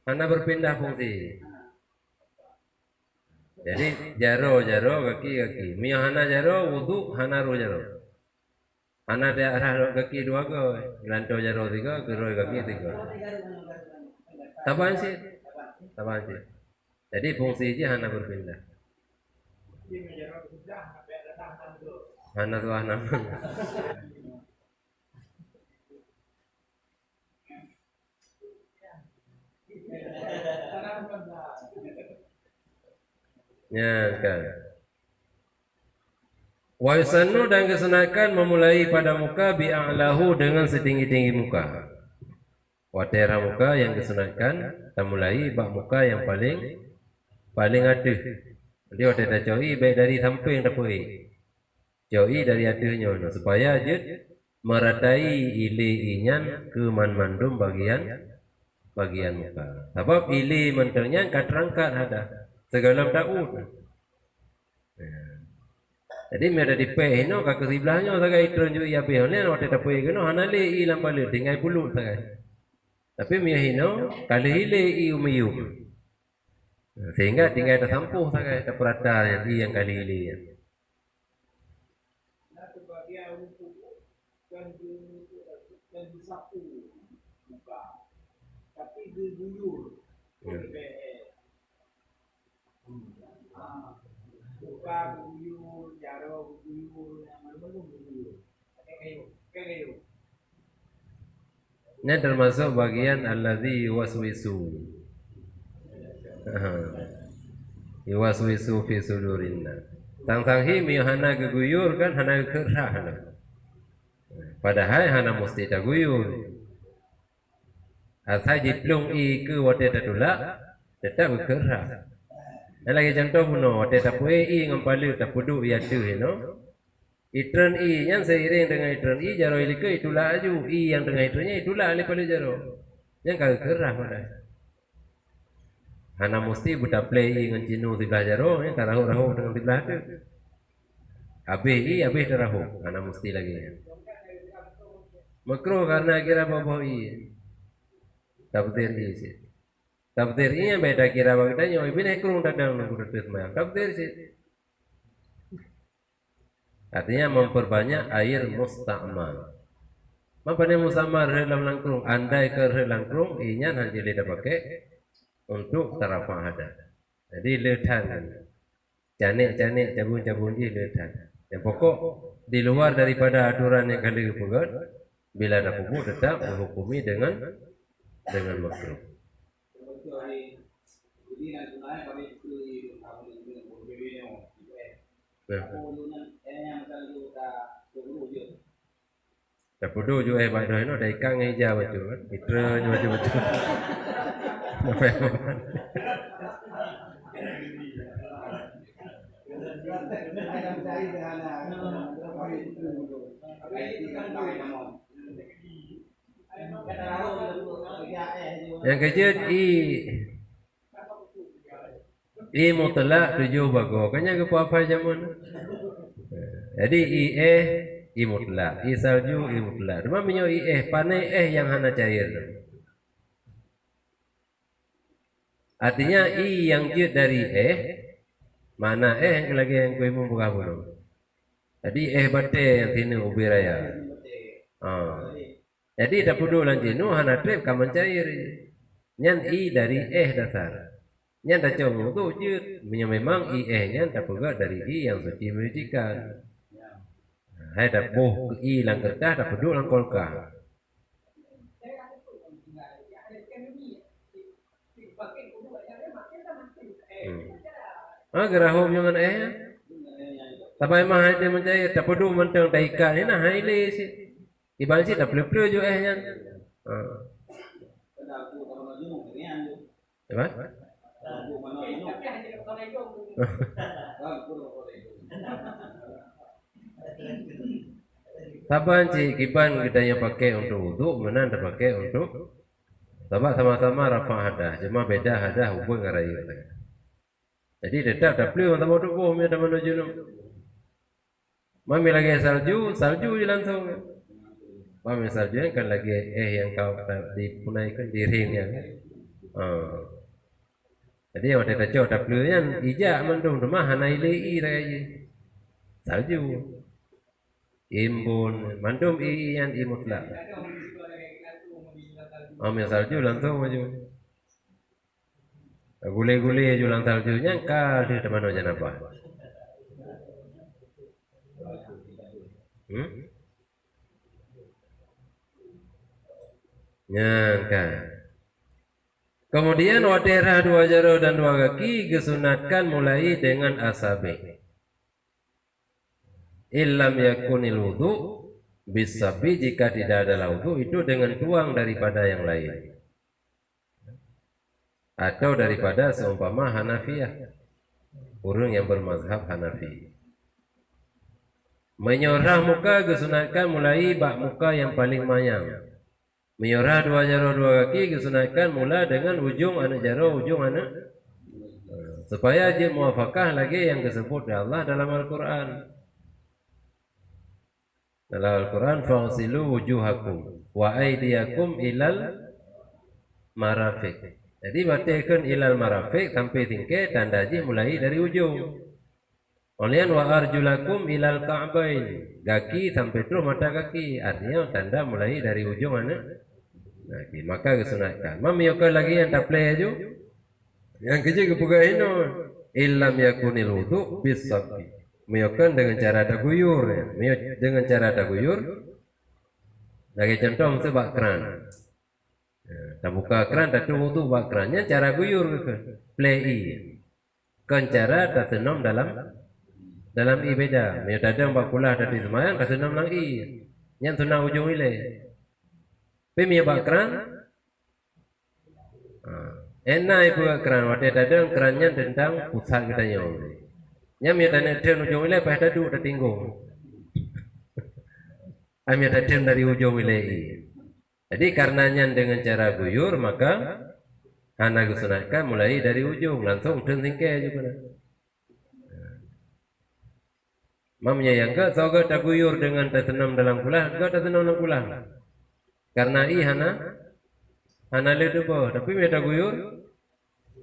Hana berpindah fungsi. Jadi jaro kaki. Mia hana jaro wudu hana ro jaro. Hana dia arah kaki 2 go, lanto jaro 3, geroi kaki 3. Taban sih. Jadi fungsi dia hana berpindah. Hana tu hana. Ya kan. Wa yusannu dan kesunakan memulai pada muka bi'a'lahu dengan setinggi-tinggi muka. Watera muka yang kesunakan kita mulai bak muka yang paling aduh. Jadi watera jauhi baik dari samping dapoi. Jauhi dari aduhnya supaya jut meratai ili inyan ke mandum bagian muka. Sebab ili menternya katrangkat ada segala daud. Jadi mereka di peh no kaki sebelahnya sagai tunjuk ia peh ni waktu dapoi keno hanale i lampale tinggal pulut sagai. Tapi miyahino kali hile i umiyum. Sehingga tinggal tersampuh sagai terperata yang kali hile ya. Tapi diguyur. Buka guyur, jaro guyur, yang mana-mana guyur. Kayak ini termasuk bagian alladzi yuwaswisu. Yuwaswisu fi sudurinna. Sang-sanghi mihana geguyur kan hana kerah. Padahal hana mesti tak guyur. Asal jiplung i ke wate tatula tetap kerah. Dan lagi contoh puno wate tapue i ngampalu tapudu ia tu no. Itran i yang seiring dengan itran i jaro ilika itulah aju i yang dengan itrannya itulah ali paling jaro. Yang kagak kerah pada. Hana mesti buta play i dengan cinu sebelah jaro yang tak rahu dengan sebelah tu. Habis darahum, anak mesti lagi. Makruh karena kira bawah i. Tabdir i sih. Tabdir i yang beda kira bagdanya, ibin ekrung dadang nunggu detik mayang. Tabdir sih. Artinya memperbanyak air musta'mal. Mapane mustamar dalam langkrung, andai ke langkrung, inya nanti lidah pakai untuk tarafah ada. Jadi letan, canik cabun di letan. Yang pokok di luar daripada aturan yang kali dipegang, bila ada hukum tetap menghukumi dengan makruh. Dapudu juga hebat dah no, dah ikan ngeja baju kan, itra baju. Yang kecil i mutlak 7 bago, kanya ke apa jamun. Jadi i mutlak, i salju i mutlak. Cuma minyo panai yang hana cair. Artinya yang jut dari mana yang lagi yang kue membuka bulu. Jadi bate yang tinu ubi raya. Jadi dah pudu lanjinu hana trip kaman cair. Nyan dari dasar. Nyan dah coba tu jut. Memang nyan tak pegak dari yang suci menyucikan. Hai dah boh lang kertas dah pudu lang kolkah. Gerahum jangan tapi mah dia mencair tak perlu mentang taikan ni nah ile si iban si tak perlu jo nya apa Saban si kiban kita yang pakai untuk wudu, mana anda pakai untuk sama-sama rafa hadah, cuma beda hadah hubung ngarayu. Jadi tetap tak perlu untuk wudu pun ada menuju nu. Mami lagi salju je langsung. Mami salju kan lagi yang kau dipunaikan dirinya. Jadi yang ada cocok tak perlu yang ijak mandung rumah hanai lei raya. Salju. Imbun mandum yang mutlak. Mami salju langsung maju. Gule-gule julang saljunya kal di teman aja apa? Nyangka. Kemudian waterah 2 jari dan 2 kaki disunatkan mulai dengan asabi. Illam yakunil wudu bisabi, jika tidak ada wudu itu dengan tuang daripada yang lain. Atau daripada seumpama Hanafiyah, urang yang bermazhab Hanafi. Menyorah muka disunatkan mulai bak muka yang paling mayang. Menyorah 2 jari 2 kaki disunatkan mula dengan ujung anak jari ujung anak, supaya dia muafakah lagi yang disebut oleh Allah dalam Al-Quran. Dalam Al-Quran, fa'silu wujuhakum wa aydiyakum ilal marafiq. Jadi batikkan ilal marafiq sampai tingkat tanda ji mulai dari ujung. Olian wa arjulakum ilal ka'bain, kaki sampai terus mata kaki, artinya tanda mulai dari ujung anak kaki. Maka kesunatkan. Mamiyokal lagi yang tak play aja. Yang kecil kebuka ino illam yakunil wudu bisabi. Miyokal dengan cara daguyur ya. Dengan cara daguyur. Lagi contoh sebab keran. Tak buka keran tak wudu bak kerannya cara guyur play kan cara tak senam dalam i beda. Mia dadang bak kulah tadi semayang tak senam lang i. Yang tunang ujung ile. Pe mia bak keran. Enak ibu keran wate dadang kerannya tentang pusat kita nyong. Nya mia tanya ten ujung ile pas dadu tak tinggung. Amia dadang dari ujung ile i. Jadi karenanya dengan cara guyur maka hana disunatkan mulai dari ujung langsung dan tingkai juga. Mamnya yang ke soga taguyur dengan tertenam dalam kulah, ga tertenam dalam kulah. Karena hana le tu bo, tapi me taguyur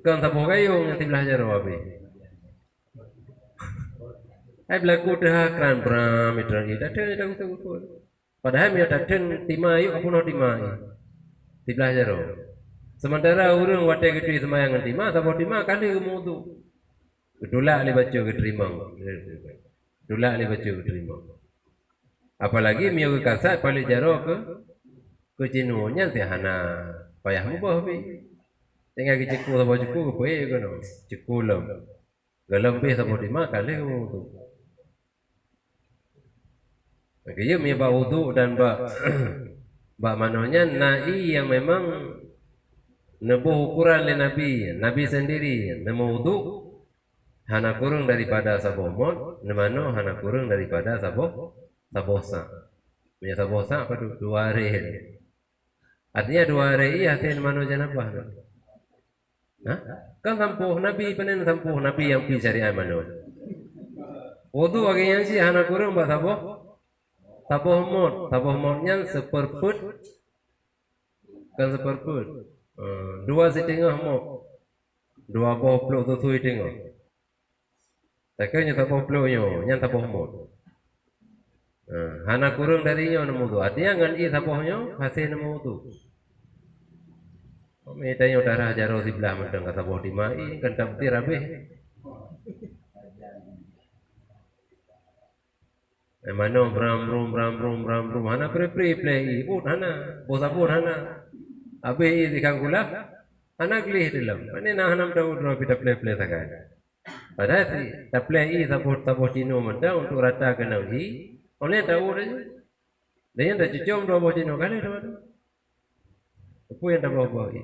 kan tapo kayong yang tibelah jaro abi. Ai berlaku dah kran bram itu ida dah tahu. Padahal me taten tima yuk apuno tima. Tibelah jaro. Sementara urang wate gitu semayangan tima, tapo tima kali umudu. Gedulak le baca keterima. Gedulak le baca keterima. Apalagi mio ke kasat balik jaro ke jinunya teh hana payah mubah bi. Tengah ke ceku sabo ceku ke pe kono. Ceku lem. Galam be sabo tima kali umudu. Makanya mio ba wudu dan ba manonya nai yang memang nebuh ukuran le Nabi sendiri nemu wudu hana kurang daripada sabomon, nemano hana kurang daripada sabosa. Punya sabosa apa tu? 2 hari. Artinya 2 hari hasil nemano janabah. Hah? Kan sampuh Nabi penen sampuh Nabi yang pi syariat mano. Wudu bagi yang si hana kurang ba saboh modnya seperput kan seperput. 2,5 mod. 2 tu tengok. Takanya tapoh pelonyo, yang tapoh mod. Hana kurang darinya nemu tu. Artinya ngan i tapohnya hasil nemu tu. Metanya darah jaro sebelah mentang kata tapoh di mai kan tak betir habis. Mano bram rum hana pre play pun hana bosa pun hana. Habis di kangkula hana gelih dalam. Mana nak hanam tahu dua kita play sakai. Padahal si taplai tapoh cino menda untuk rata kena hi, oleh tahu dah. Dia dah cucum 2 buah cino kali dah. Apa yang dah bawa hi?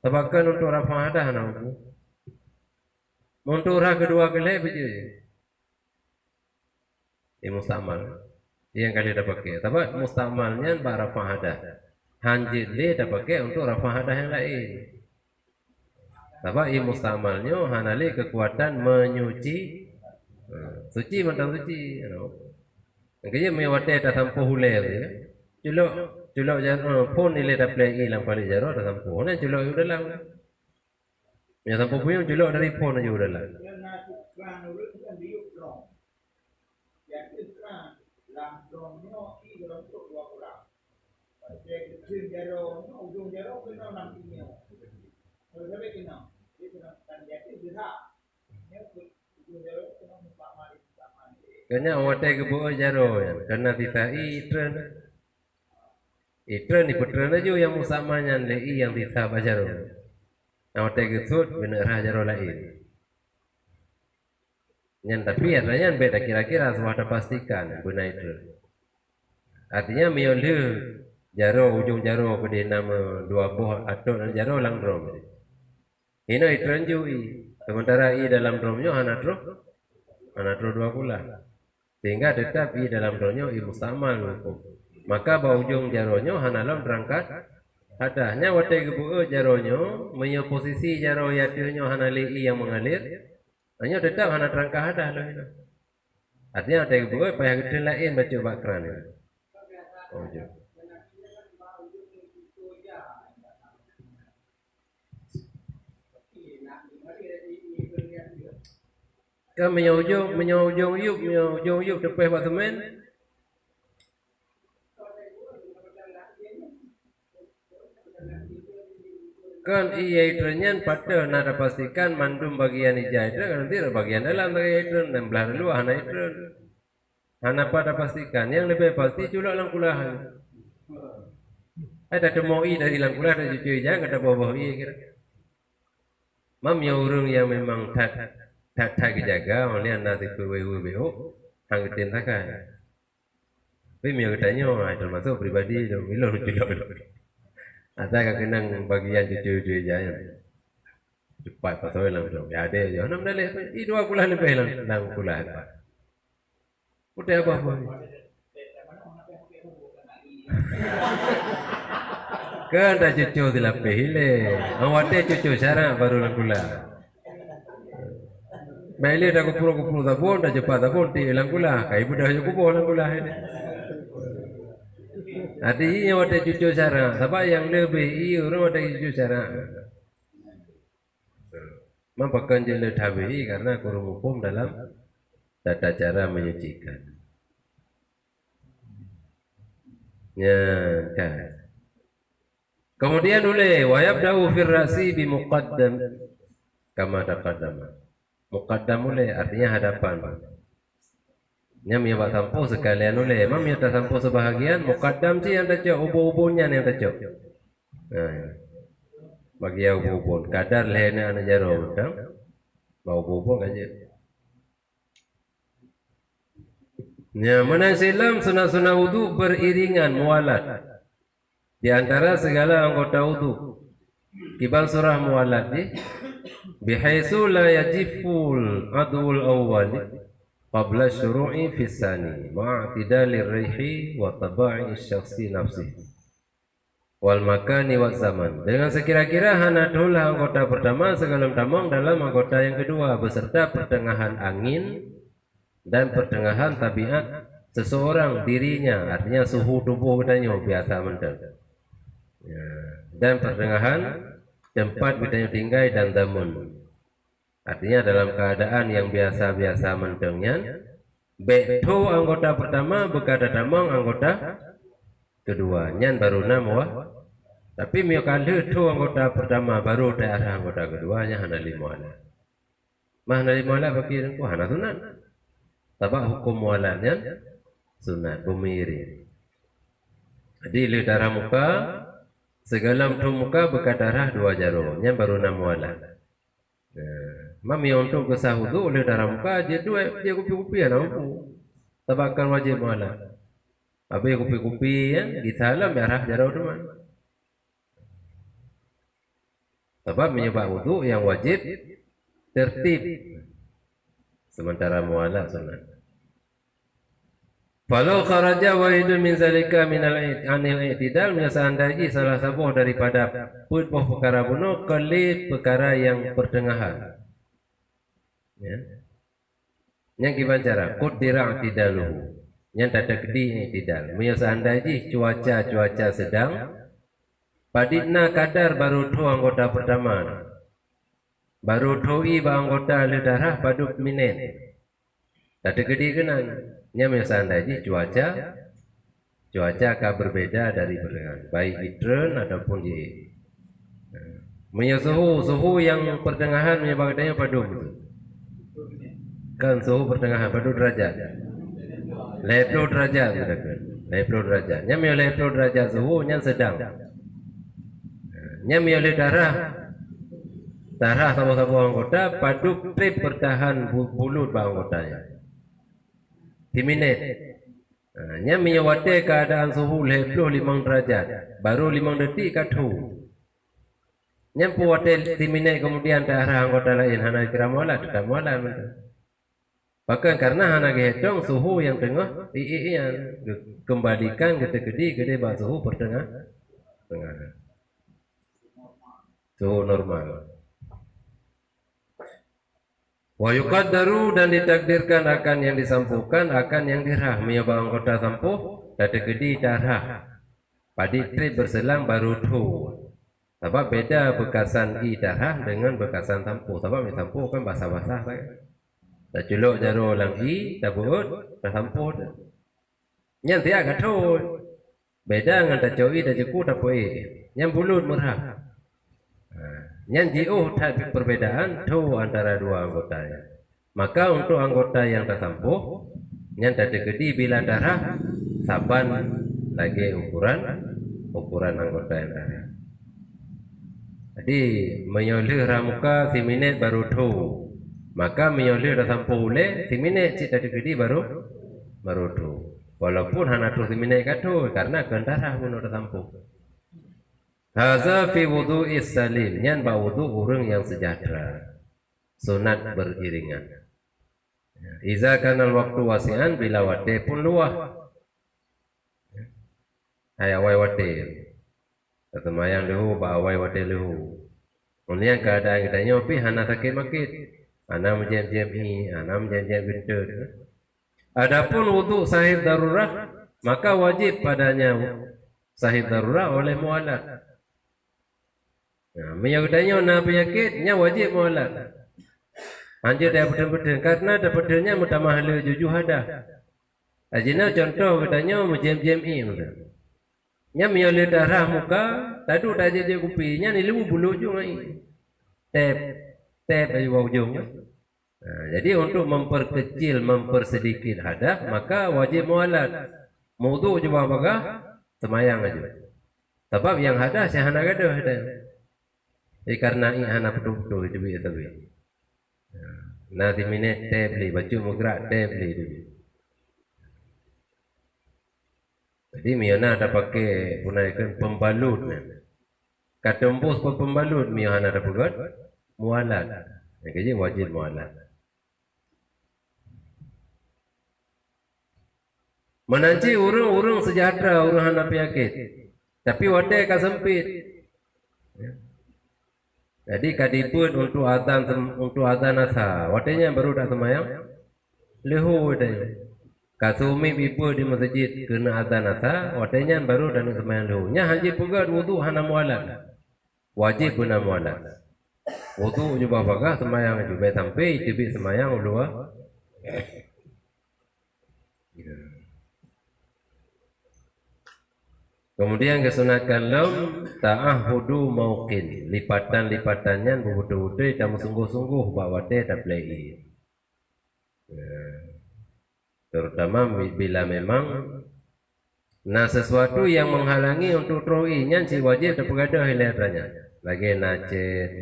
Tabakan untuk rafa ada hana aku. Untuk kedua kali begitu je. Mustamal. Dia yang kali dah pakai. Tapi mustamalnya rafa ada. Hanjit le dah pakai untuk rafa ada yang lain. Sebab ia mustamalnya hanali kekuatan menyuci suci mentang suci. Makanya mewate dah sampo hulai tu. Culok jangan pun nilai dah play ilang paling jaro dah sampo. Nah culok udah lah. Ya sampo punya culok dari pon aja udah lah. Kena watai ke bawah jaro ya. Kena tita itren. Itren ni putren aja yang musamanya lei yang tita bajaro. Watai ke sud bener jaro lain. Nyan tapi adanya beda kira-kira semua ada pastikan benar itu. Artinya miolhe jaro ujung jaro pada nama 2 buah atau jaro lang drom. Ini itren jui. Sementara i dalam dromnya hana dro 2 bulan. Sehingga tetap i dalam dromnya i mustamal hukum. Maka bau ujung jaronya hana lam berangkat hadahnya watai kebu jaronya punya posisi jaro yatunya hana li yang mengalir. Hanya tetap hana terangkat hadah lah ini. Artinya watai kebu payah gede lain baca bakran. Oh jo. Kan menyojong yuk depan apartemen. Kan iya itrenyan pada nada pastikan mandum bagian ija itu kan nanti bagian dalam bagian itren dan belah luar hana itren. Hana pada pastikan yang lebih pasti culak lang kulahan. Ada demoi dari lang kulah dan cucu ija kata bawah iya kira. Mam ya urung yang memang tak jaga oleh anak itu WWBO anggetin takai. Tapi mio katanya termasuk pribadi itu milo lucu. Ada kenang bagian cucu aja. Cepat pasal lang tu. Ya ada je. Nam dah leh. I 2 bulan lebih lang kulah. Udah apa? Kan dah cucu dilapih le. Awak cucu syarah baru lang kulah. Beli dah kupur tabun dah cepat tabun ti ilang kula kai budak je kupur lang kula ini. Artinya wate cucu cara sebab yang lebih iya orang wate cucu cara. Mampakan je le tabi karena kurung hukum dalam tata cara menyucikan. Ya kan. Kemudian oleh wayab dawu firrasi bi muqaddam kama taqaddama. Muqaddam oleh artinya hadapan. Nya mi buat sampo sekalian oleh, mam mi tak sampo sebahagian muqaddam sih yang tajuk ubu-ubunya yang tajuk. Nah, bagi yang ubu-ubun kadar lehena ana jaro betul. Mau ubu-ubun aja. Nya menasilam sunah-sunah wudu beriringan mualat. Di antara segala anggota wudu. Kibal surah mualat ni bihaisu la yajiful adul awwal qabla syuru'i fi tsani ma'tidalir rihi wa taba'i syakhsi nafsi wal makani wa zaman. Dengan sekira-kira hanadul anggota pertama sebelum tamang dalam anggota yang kedua beserta pertengahan angin dan pertengahan tabiat seseorang dirinya, artinya suhu tubuh bedanya biasa mendak. Ya. Dan pertengahan tempat bedanya tinggai dan damun. Artinya dalam keadaan yang biasa-biasa mendengnya, beto anggota pertama berkata tamang anggota kedua, nyan baru nama. Tapi miokale tu anggota pertama baru daerah anggota keduanya hana lima ala. Mana lima ala bagi aku hana sunat. Sebab hukum mualatnya sunat bumiri. Jadi le darah muka segala muka berkadarah dua jarum, nyan baru nama ala. Mami untuk kesah wudu oleh darah muka dia dua dia kupi-kupi ana mampu. Tabakan wajib mualat. Habis kupi-kupi ya di salam darah jarau teman. Sebab menyebab wudu yang wajib tertib sementara mualat sunat. Falau kharaja wahidun min zalika minal anil i'tidal menyandai salah satu daripada putpoh perkara bunuh kelit perkara yang pertengahan. Ya. Yang gimana cara? Qudira i'tidaluhu. Yang tak tekdi i'tidal. Menyandai cuaca sedang paditna kadar baru tu anggota pertama. Baru tu iba anggota ledarah pada minit. Tak tekdi kenan. Nya misalnya cuaca akan berbeda dari pertengahan, baik hidran ataupun di suhu yang pertengahan menyebabkannya padu kan suhu pertengahan padu derajat leplo derajat nya leplo derajat suhu nya sedang nya darah sama-sama anggota padu trip bertahan bulut bang anggotanya di minit. Nya menyawate keadaan suhu 25 derajat. Baru 5 detik katu. Nya puwate di minit kemudian daerah anggota lain hana kira mualat, tak mualat. Bahkan karena hana hitung suhu yang tengah yang kembalikan gede bah suhu pertengah. Suhu normal. Wa yuqaddaru dan ditakdirkan akan yang disampukan akan yang dirah menyebab anggota sampuh dada gedi darah padi trip berselang baru tu sebab beda bekasan i darah dengan bekasan sampuh sebab mi sampuh kan basah-basah kan tak culuk jaro lang i tak buut tak sampuh nyan tiak katut beda dengan tak cowi tak jeku tak poi nyan bulut merah. Yang jauh tak perbedaan tu antara dua anggotanya. Maka untuk anggota yang tersampuh, yang tak gede bila darah saban lagi ukuran anggota yang darah. Jadi menyolih ramuka si minit baru tu, maka menyolih tersampuh oleh si minit si tak gede baru tu. Walaupun hanya tu si minit katu karena darah pun tersampuh. Haza fi wudu'is salim, nyan ba wudu orang yang sejahtera. Sunat beriringan. Iza kana waktu wasian bila wate pun luah. Hai awai wate. Temayang lehu ba awai wate lehu. Kemudian keadaan kita nyopi hana sakit makit. Anam jam-jami, anam jam-jam gentar. Adapun wudu sahih darurat, maka wajib padanya sahih darurat oleh mualaf. Menyakutnya na penyakitnya wajib mualaf. Anjir dia betul-betul karena dapatnya mutamahala jujur ada. Ajina contoh katanya jam-jami muda. Nya miale darah muka, tadu dah jadi kupinya ni lu bulu juga ni. Tep ayu ujung. Jadi untuk memperkecil, mempersedikit hadas, maka wajib mualat. Wudu juga bagah semayang aja. Sebab yang hadas yang hana gaduh hadas. Karena ini hana betul-betul itu biasa. Nanti minit tep li, baju mugrak tep li itu. Jadi miana ada pakai punaikan pembalut. Katembus pembalut miana ada pegat mualat. Jadi wajib mualat. Menanci urung sejahtera urung hana penyakit. Tapi wadai ka sempit. Jadi kadipun untuk azan asa. Wadainya baru dah semayang. Lehu wadai. Kasumi ibu di masjid kena azan asa, wadainya baru dan semayang lehu. Nya haji pegat wudu hana mualat. Wajib guna mualat. Wudu juga bagah semayang juga sampai tibik semayang ulua. Kemudian kesunatan lam ta'ahudu mauqin. Lipatan-lipatannya betul-betul dan sungguh-sungguh bahawa dia tak boleh. Terutama bila memang sesuatu yang menghalangi untuk troinya si wajib terpegadah hilarannya. Lagi nacet,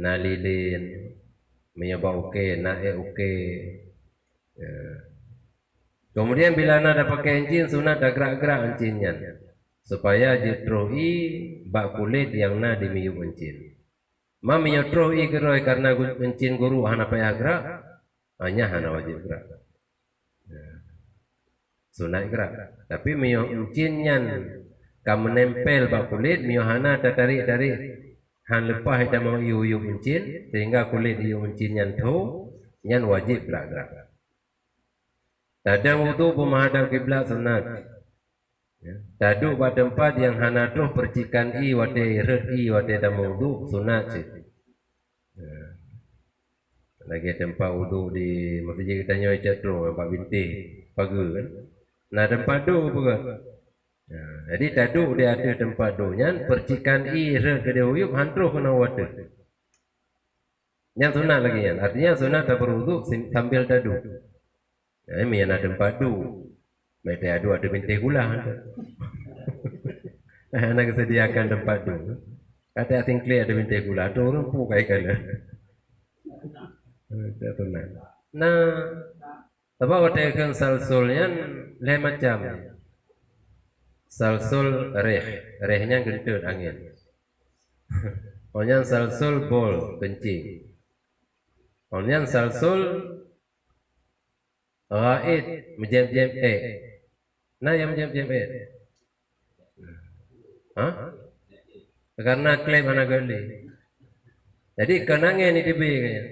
nalilin, menyebab okey, naik okey. Kemudian bila ada pakai encin sunat dah gerak-gerak encinnya supaya ditroi bak kulit yang na dimiyuk encin. Mami troi geroi karena encin guru hana payah gerak, hanya hana wajib gerak. Sunat gerak. Tapi miyuk encinnya kamu nempel bak kulit miyuk hana tarik-tarik han lepas kita mau iu-iu encin sehingga kulit iu encinnya tu nyan wajib gerak-gerak. Tadang wudu menghadap kiblat sunat. Taduk pada tempat yang hana tuh percikan i wadai rei wadai dalam wudu sunat sih. Lagi tempat wudu di masjid kita nyoy cetro Pak Binti pagi kan. Nah tempat tu juga. Jadi taduk dia ada tempat tu nya percikan i re ke dia uyup hantruh kena wadah. Yang sunat lagi ya. Artinya sunat tak berwudu sambil taduk. Ini yang ada padu. Mereka ada bintik gula. Nak kesediakan tempat tu. Kata asing clear ada bintik gula. Ada orang pun kaya kala. Nah, sebab katakan salsulnya lain macam. Salsul rehnya gendut angin. Onyan salsul bol kencing. Onyan salsul Raid menjam-jam Nah yang menjam-jam Karena klaim anak gali. Jadi kenangnya ni tibi kaya.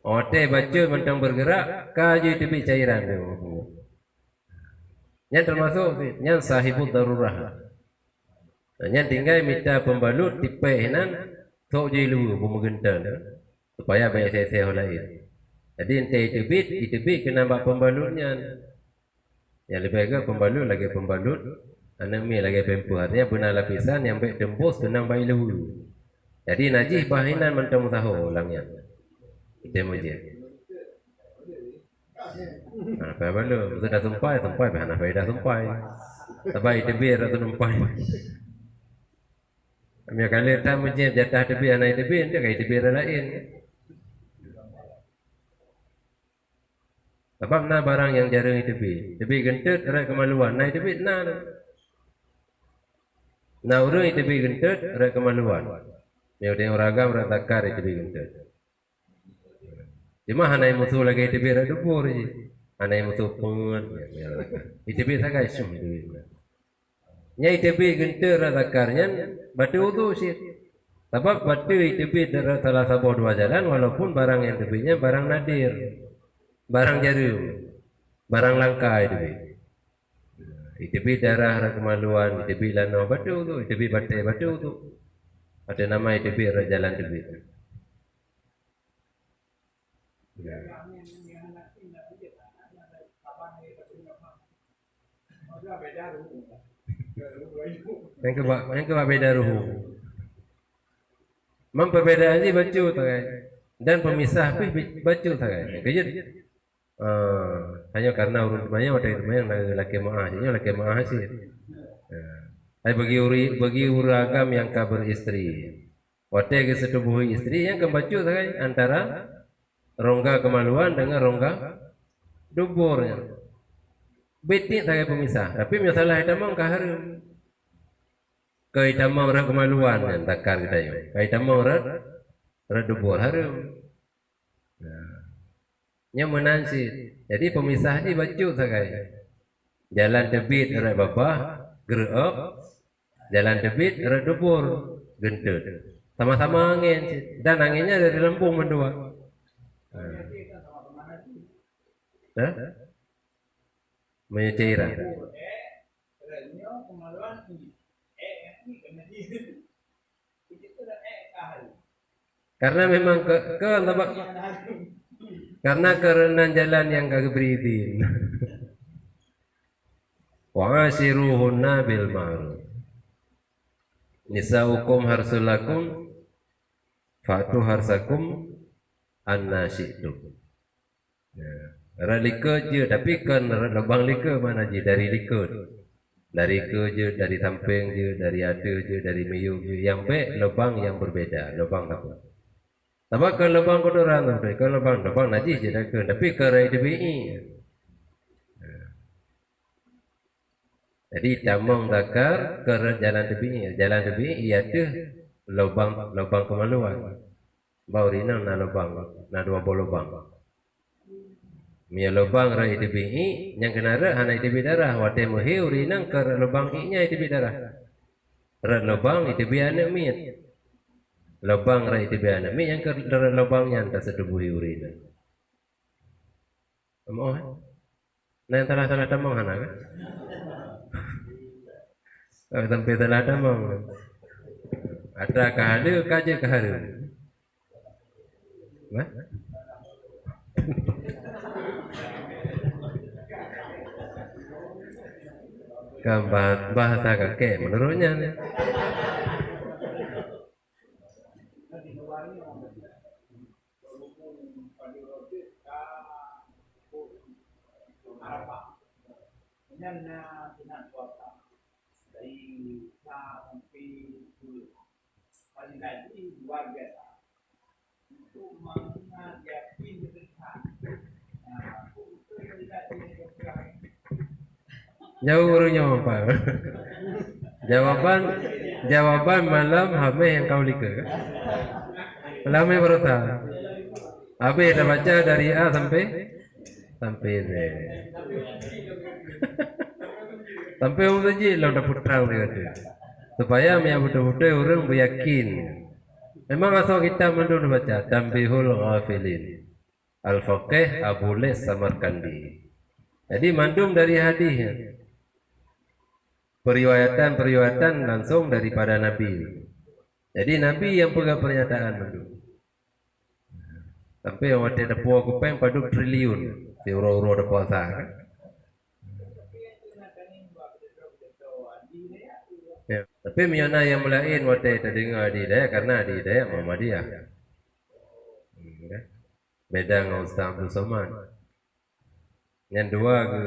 Ote baca mentang bergerak kaji tibi cairan tu. Yang termasuk yang sahibut darurah. Yang tinggal minta pembalut tipe hinan tok jilu pemegentan supaya banyak saya lain. Jadi ente itibit kena buat pembalutnya. Yang lebih agak pembalut lagi pembalut. Anami lagi pempu. Artinya benar lapisan yang baik tembus kena baik lewu. Jadi najis bahinan mentang tahu ulangnya. Itu mujib. Apa balu? Sudah sampai bahana dah sampai. Sampai itibit atau sampai. Kami kali tak mujib jatah itibit anak itibit dia kayak itibit lain. Sebab na barang yang jarang itibit. Itibit gentut rak kemaluan. Na itibit na. Na urang itibit gentut rak kemaluan. Yang dia ragam rak takar itibit gentut. Cuma hanai musuh lagi itibit rak dubur je. Hanai musuh pengen. Itibit sakai sum itibit. Nya itibit gentut rak takarnya batu wudu sih. Sebab batu itebit dari salah satu dua jalan walaupun barang yang tebitnya barang nadir, barang jarum, barang langka itebit. Itebit darah kemaluan, itebit lanau batu tu, itebit batai batu tu. Ada nama itebit jalan tebit. Yang ke beda ruhu. Memperbedaan ini baju tak dan pemisah pun baju tak kejut. Hanya karena urut banyak ada yang laki maah, hanya laki maah sih. Hai bagi uragam yang kabar istri. Wate ke setubuh istri yang kebaju tak antara rongga kemaluan dengan rongga duburnya. Beti tak pemisah, tapi masalah itu memang kaharum. Kaitamang ra kemaluan yang takar kita yo. Kaitamang ra dubur harum. Nah, nya menansi. Jadi pemisah ni baju sakai. Jalan tebit ra babah gereep. Jalan tebit ra dubur gentut. Sama-sama angin dan anginnya dari lempung mendua. Hah? Mencairan. Karena memang karena jalan yang kagak berizin. Wa asiruhunna bil ma'ruf. Nisaukum harsulakum fatu harsakum anna syi'tum. Ralika je tapi kan lebang lika mana je dari lika. Dari ke je, dari samping je, dari ada je, dari meyung je. Yang baik lubang yang berbeda, lubang apa? Tapi ke lubang kotoran tu, ke lubang najis je dah ke. Tapi ke rai DBI. Jadi tamang takar ke jalan DBI. Jalan DBI ia ada lubang kemaluan. Bau rina na lubang, na dua lubang. Mia lubang rai DBI yang kenara anak DBI darah. Wate muhi urina ke lubang i-nya DBI darah. Rat lubang DBI anak miat. Lubang rai DBI anak miat yang ke lubangnya entah setubuhi urina. Mau nah yang telah tamang anak kan? Sampai telah tamang. Ada kahada kaje kahara. Nah? Kan bahasa kakek menurutnya nih. Jauh urunya apa? Jawaban malam habe yang kau lika. Malam yang berutang. Habe dah baca dari A sampai Z. Sampai orang saja lah dah putrang dia kata. Supaya yang betul-betul orang beryakin. Memang asal kita mendu baca Tambihul Ghafilin. Al-Faqih Abu Lis Samarkandi. Jadi mandum dari hadis. Periwayatan langsung daripada Nabi. Jadi Nabi yang pegang pernyataan itu. Sampai orang ada depo kupeng padu triliun. Si uro-uro depo sah. Ya. Tapi miana yang lain waktu terdengar di daya karena di daya Muhammadiyah. Beda dengan Ustaz Abdul Somad. Yang dua ke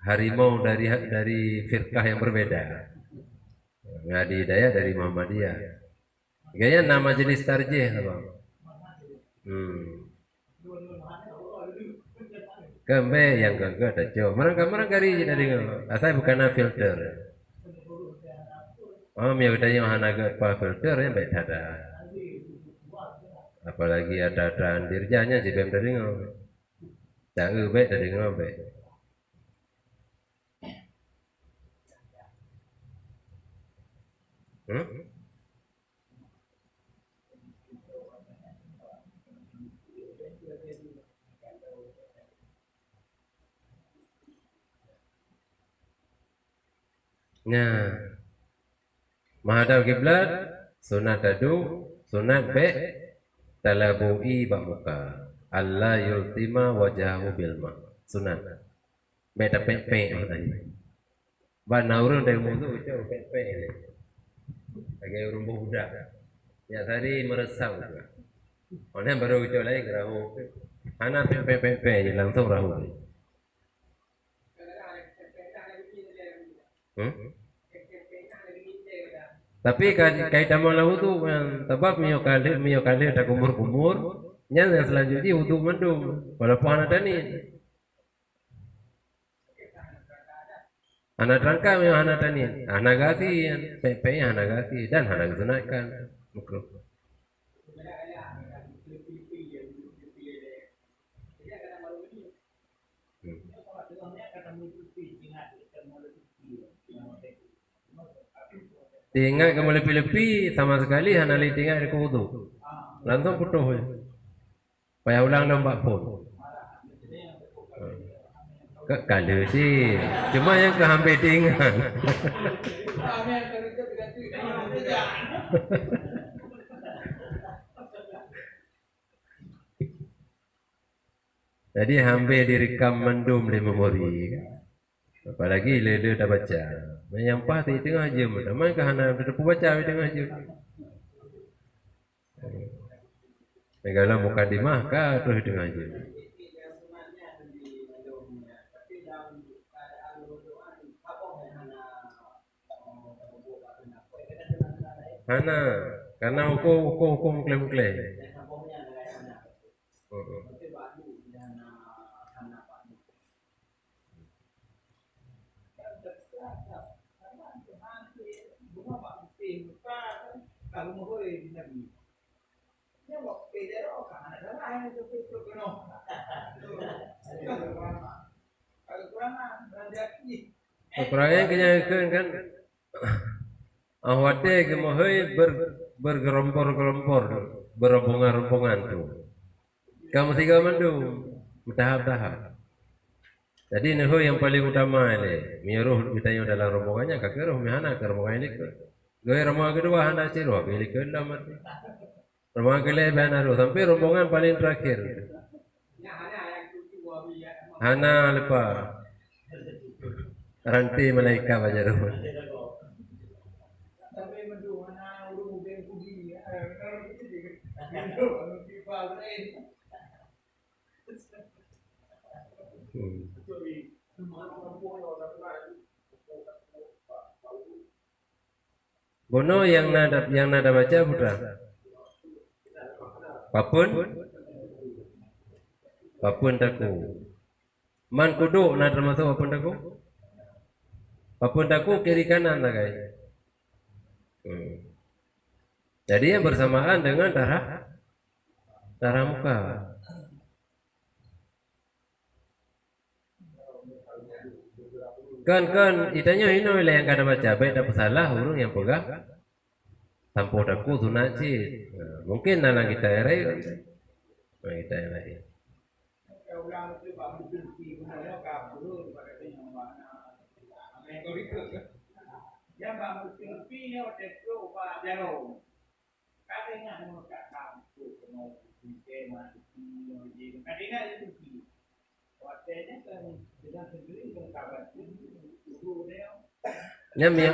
harimau dari firqah yang berbeda. Ngadi Hidayah dari Muhammadiyah. Gaya nama jenis tarjih apa? Kembe yang gagah ada jauh. Merang kari jadi dengar. Asal bukan filter. Oh, miau tanya hanaga apa filter yang baik ada. Apalagi ada dirjanya si bem dari ngau. Tak baik dari ngau baik. Nah, menghadap kiblat, sunat tadu, sunat talabu'i muka. Allah yultima wajahu bilma. Sunat. Beta pepe tadi. Bana urun dari mutu itu pepe ini. Lagi urun budak. Ya tadi meresau juga. Mana baru itu lagi gerahu. Anak pepe langsung rahu. Hmm? Tapi kaitan malah wudu sebab mio kali ada kumur nya yang selanjutnya wudu mendung walaupun anak tani anak rangka mio anak tani anak gati pepe anak gati dan anak sunatkan makruh. Tinggal kamu lebih-lebih sama sekali hanya tinggal di kudu. Langsung putuh. Payah ulang lomba pun. Kalau sih, cuma yang kehampir tinggal. Jadi hampir direkam mendum di memori. Apalagi lele dah baca. Yang pasti tengah jam. Main ke hana dah baca tengah jam. Kalau muka di mah ka terus tengah jam. Hana karena hukum klaim. Kekurangan kenyakan kan awate gemohoi bergerompor-gerompor berombongan-rombongan tuh. Kamu tiga mendung bertahap-tahap. Jadi neho yang paling utama ini, miruh kita dalam rombongannya kakek roh mihana ke rombongan ini ke. Gaya rombongan kedua hana ciru, pilih ke dalam mati. Rombongan kelima naruh sampai rombongan paling terakhir. Hana lupa ranti malaikat baca roh. Bono yang nada baca putra. Papun taku. Man kudu nada termasuk papun taku. Papun taku kiri kanan lah guys. Jadi yang bersamaan dengan darah muka. Kan itanya ini oleh yang kada baca baik tak salah urung yang pegang tampo daku sunat sih. Mungkin nana kita erai kita erai. Nyamia.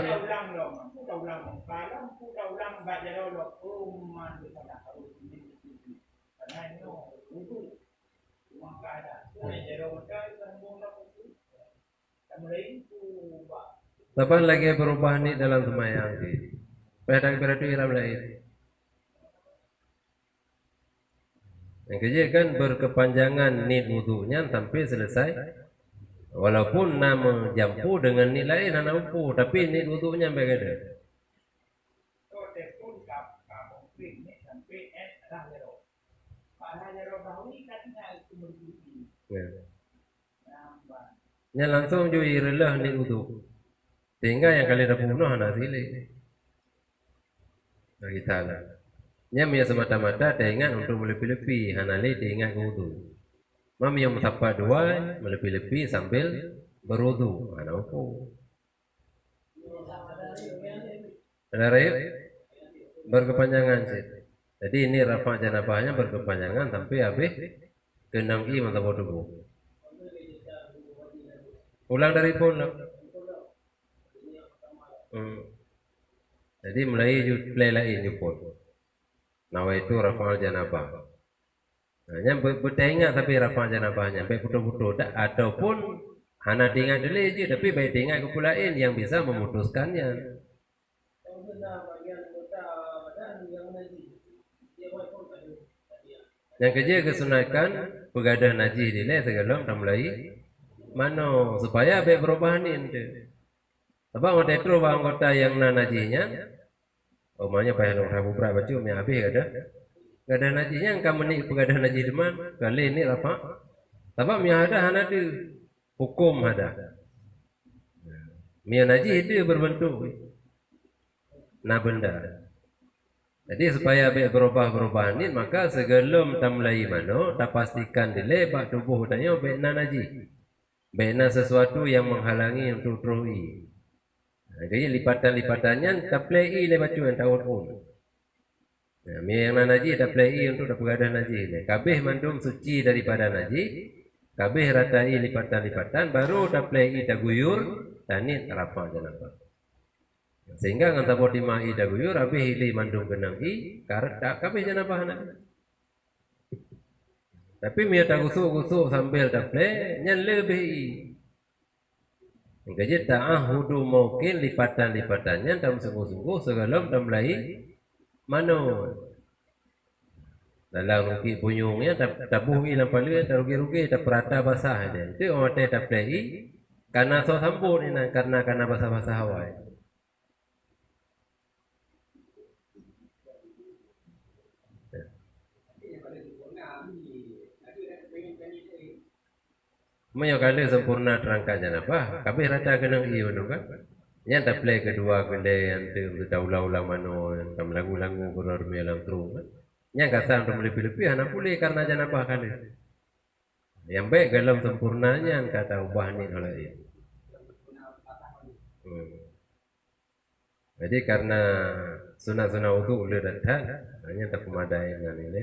Kapan lagi perubahan ini dalam semayang? Pedang beradu iram lain. Yang kejadian kan berkepanjangan nit wudunya sampai selesai. Walaupun nama jampu dengan nilai nana upu, tapi nit wudunya berbeda. Ya langsung jui relah nit wudu. Sehingga yang kali dah bunuh anak sili. Bagi salah. Nya mia semata-mata teringat untuk lebih-lebih hanali teringat wudu. Mam yang musafah dua lebih-lebih sambil berwudu. Ana upu. Ada rayup berkepanjangan sih. Jadi ini rafa janabahnya berkepanjangan sampai habis ke 6 i mantap tubuh. Ulang dari pulang. Jadi mulai play lain juput. Nawa itu rafa janabah. Hanya bertengah tapi rafa janabahnya baik putu-putu ataupun hana dengar dulu je tapi baik dengar kepulain yang bisa memutuskannya. Yang kerja kesunatkan pegadah najis dile segalom dah mulai mano supaya baik perubahan ini. Sebab ada itu anggota yang najisnya, omanya payah orang rabu berat baca yang habis ada. Gadah najisnya kamu ni pegadah najis deman kali ini apa? Sebab yang ada hana tu hukum ada. Mia najis itu berbentuk na benda. Jadi supaya berubah ni maka sebelum tamlai mano tak pastikan dile bak tubuh tanya baik na najis. Baik na sesuatu yang menghalangi untuk terui. Jadi lipatan-lipatannya tak play le baca yang tahun pun. Nah, yang najis tak play untuk tak berada najis. Kabeh mandum suci daripada najis. Kabeh ratai lipatan-lipatan baru tak play tak guyur dan ni terapa janabah. Sehingga ngan tapot lima i tak guyur habis hili mandum genang i karet tak kabeh janabah nak. Tapi mia tak gusuk-gusuk sambil tak play nyan lebih i. Jadi ta'ahudu mungkin lipatan-lipatannya dalam sungguh-sungguh segalom dalam lain mano dalam rugi punyungnya tabuh ilang palu tak rugi-rugi tak perata basah dia itu orang tak play karena so sambut ini karena basah-basah hawai Mayo kali sempurna terangkatnya apa? Kabeh rata kena iyo tu kan? Yang tak play kedua kende yang tu ulang-ulang mano yang kam lagu-lagu berormi alam terung kan? Yang kasar untuk lebih-lebih anak boleh karena janabah kali. Yang baik dalam sempurnanya kata ubah ni oleh dia. Jadi karena sunah-sunah wudu boleh datang, hanya tak memadai dengan ini.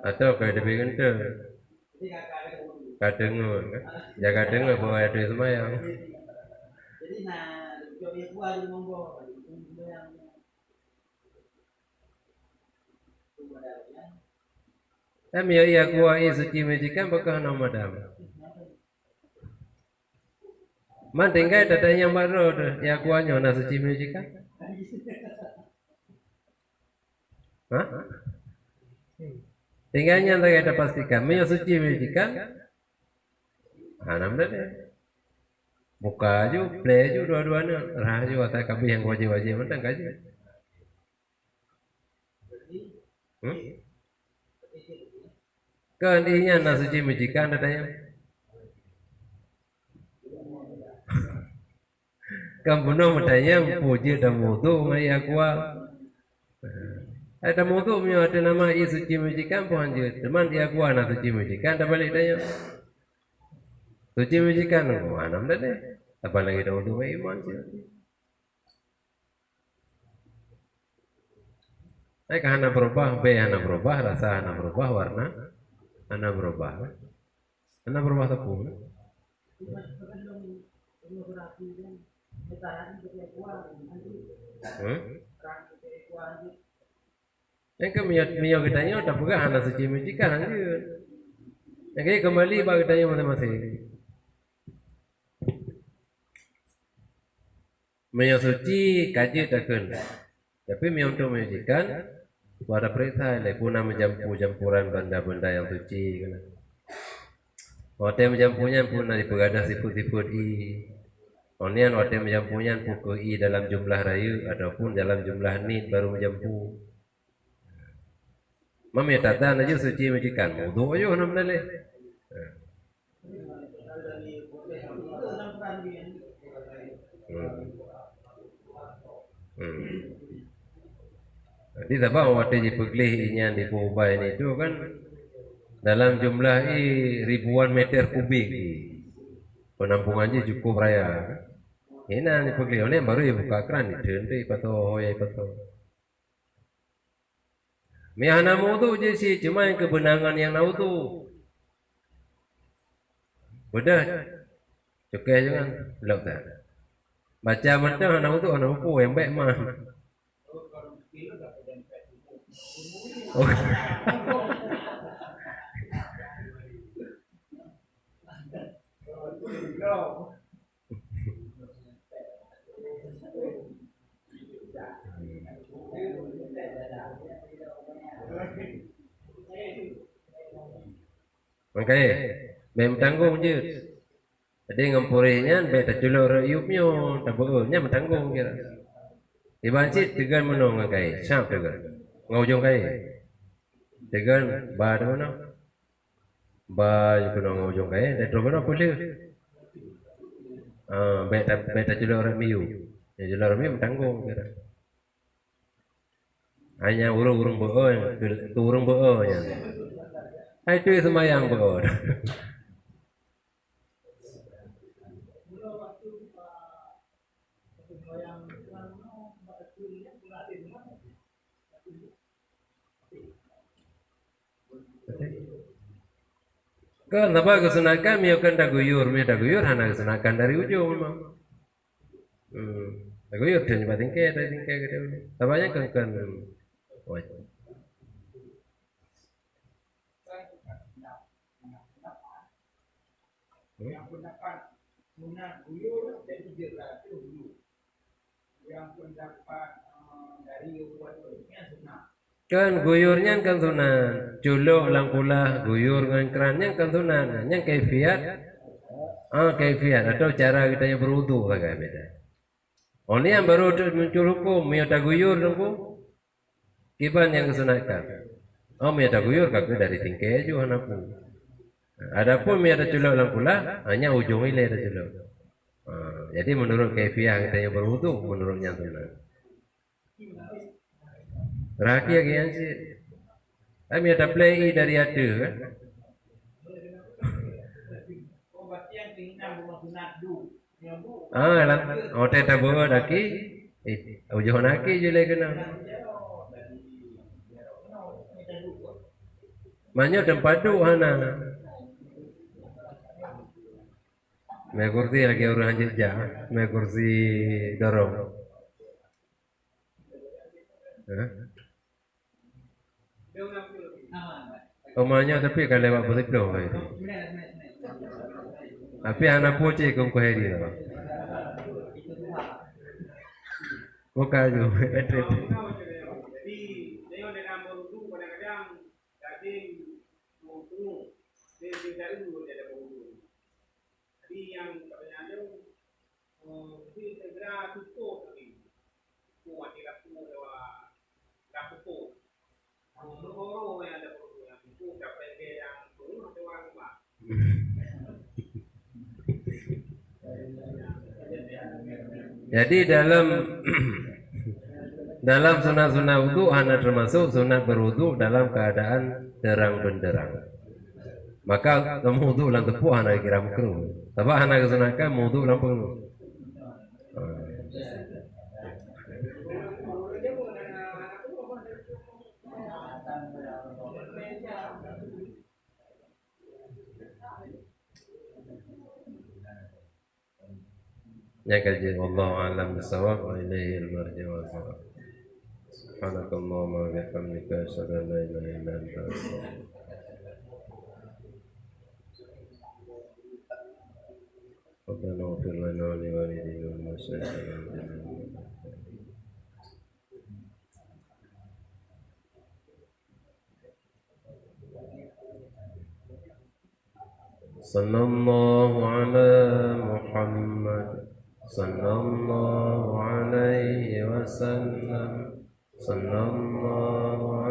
Atau kayak dia bikin tu, kadengur kan? Jaga dengar bawa ada semayang. Jadi nah, jadi kuah di monggo. Kami ya kuah ini suci majikan bakal nama dam. Man tinggal datanya baru ya kuahnya na suci majikan. Hah? Tinggalnya tak ada pastikan. Mio suci majikan. Anam dah deh. Buka aja, play aja dua-duanya. Rah aja kata kami yang wajib-wajib mentang aja. Kan inya na suci majikan datanya. Kampuno matanya puji dan mutu maya kuah. Ada mutu mio ada nama i suci majikan pun anjir. Teman dia kuah na suci majikan tak balik tanya. Suci majikan anam dah deh. Apalagi dah wudu iman sih. Hana berubah, B hana berubah, rasa hana berubah, warna hana berubah. Hana berubah tepung. Yang ke mio kitanya tak pegah hana suci majikan anjir. Yang kembali bagi kitanya masing-masing. Mio suci kaji takkan. Tapi mio untuk majikan pada perintah le puna menjampuran benda-benda yang suci kan. Hotel menjampunya pun di pegadah siput-siput i. Onian hotel menjampunya pukul i dalam jumlah rayu ataupun dalam jumlah nit baru menjampu. Mami tata aja suci majikan. Wudu aja nam lele. Jadi tabah waktu di peglih inya di Pubai itu kan dalam jumlah ribuan meter kubik penampungannya cukup raya. Ini di peglih oleh baru ya buka keran itu nanti pato ya pato. Mihana mau tu je sih cuma yang kebenangan yang tahu tu. Bedah cukai jangan belum tak. Baca macam anak tu anak aku yang baik mah. Oh. Makanya memang tanggung je. Jadi ngampurinya beta culur iupnya tak beulnya mentanggung kira. Dibanci tegan menong ngakai, siap tegan. Ngaujung kai. Tegan ba de mana? Ba yu kuno ngaujung kai, de tro mana boleh. Beta culur miu. Ya culur miu mentanggung kira. Hanya urung-urung beul, tu urung beul nya. Hai tu semayang beul. Kan apa kesunakan miakan daguyur hana kesunakan dari ujung memang. Daguyur dan nyoba tingkai dari tingkai ke dia. Tabanya kan. Yang pendapat sunat guyur dari jelas itu dulu. Yang pendapat dari umatnya sunat. Kan guyurnya kan sunat, culuk langkulah guyur dengan kerannya kan sunat. Yang kaifiat atau cara kita yang berwudu agak beda. Oh ni yang baru muncul hukum miata guyur dongku. Kiban yang kesunatkan. Oh miata guyur kagak dari tingkai aja anakku. Adapun miata culuk langkulah hanya ujung ile ada culuk. Jadi menurut kaifiat kita yang berwudu menurutnya sunat. Rakyat yang sih, kami ada play dari ada kan? Hotel tabu lagi, ujung lagi juga kena. Banyak tempat tu hana. Mai kursi lagi orang jejak, mai kursi dorong. Omanya tapi kalau lewat betul dong itu. Tapi anak poci kau hari tu. Bukan tu. Jadi dia dalam berudu kadang-kadang daging mutu, dia dari dulu dia ada berudu. Jadi yang katanya mesti segera tutup lagi. Kuat tidak semua lewat tutup. Orang yang ada berudu yang tutup dapat dia yang turun atau orang luar. Jadi dalam sunat-sunat wudu hanya termasuk sunat berwudu dalam keadaan terang benderang. Maka kamu wudu ulang tepuh hanya kira makruh. Tapi hanya kesunatkan wudu ulang penuh. Ya kaji Allah alam bisawab wa ilaihi al-marji wal ma'ab. Subhanakallahumma wa bihamdika asyhadu an la ilaha illa anta astaghfiruka. Rabbana ighfir lana wa li walidayna wal muslimin. Sallallahu ala Muhammad sallallahu alaihi wasallam sallallahu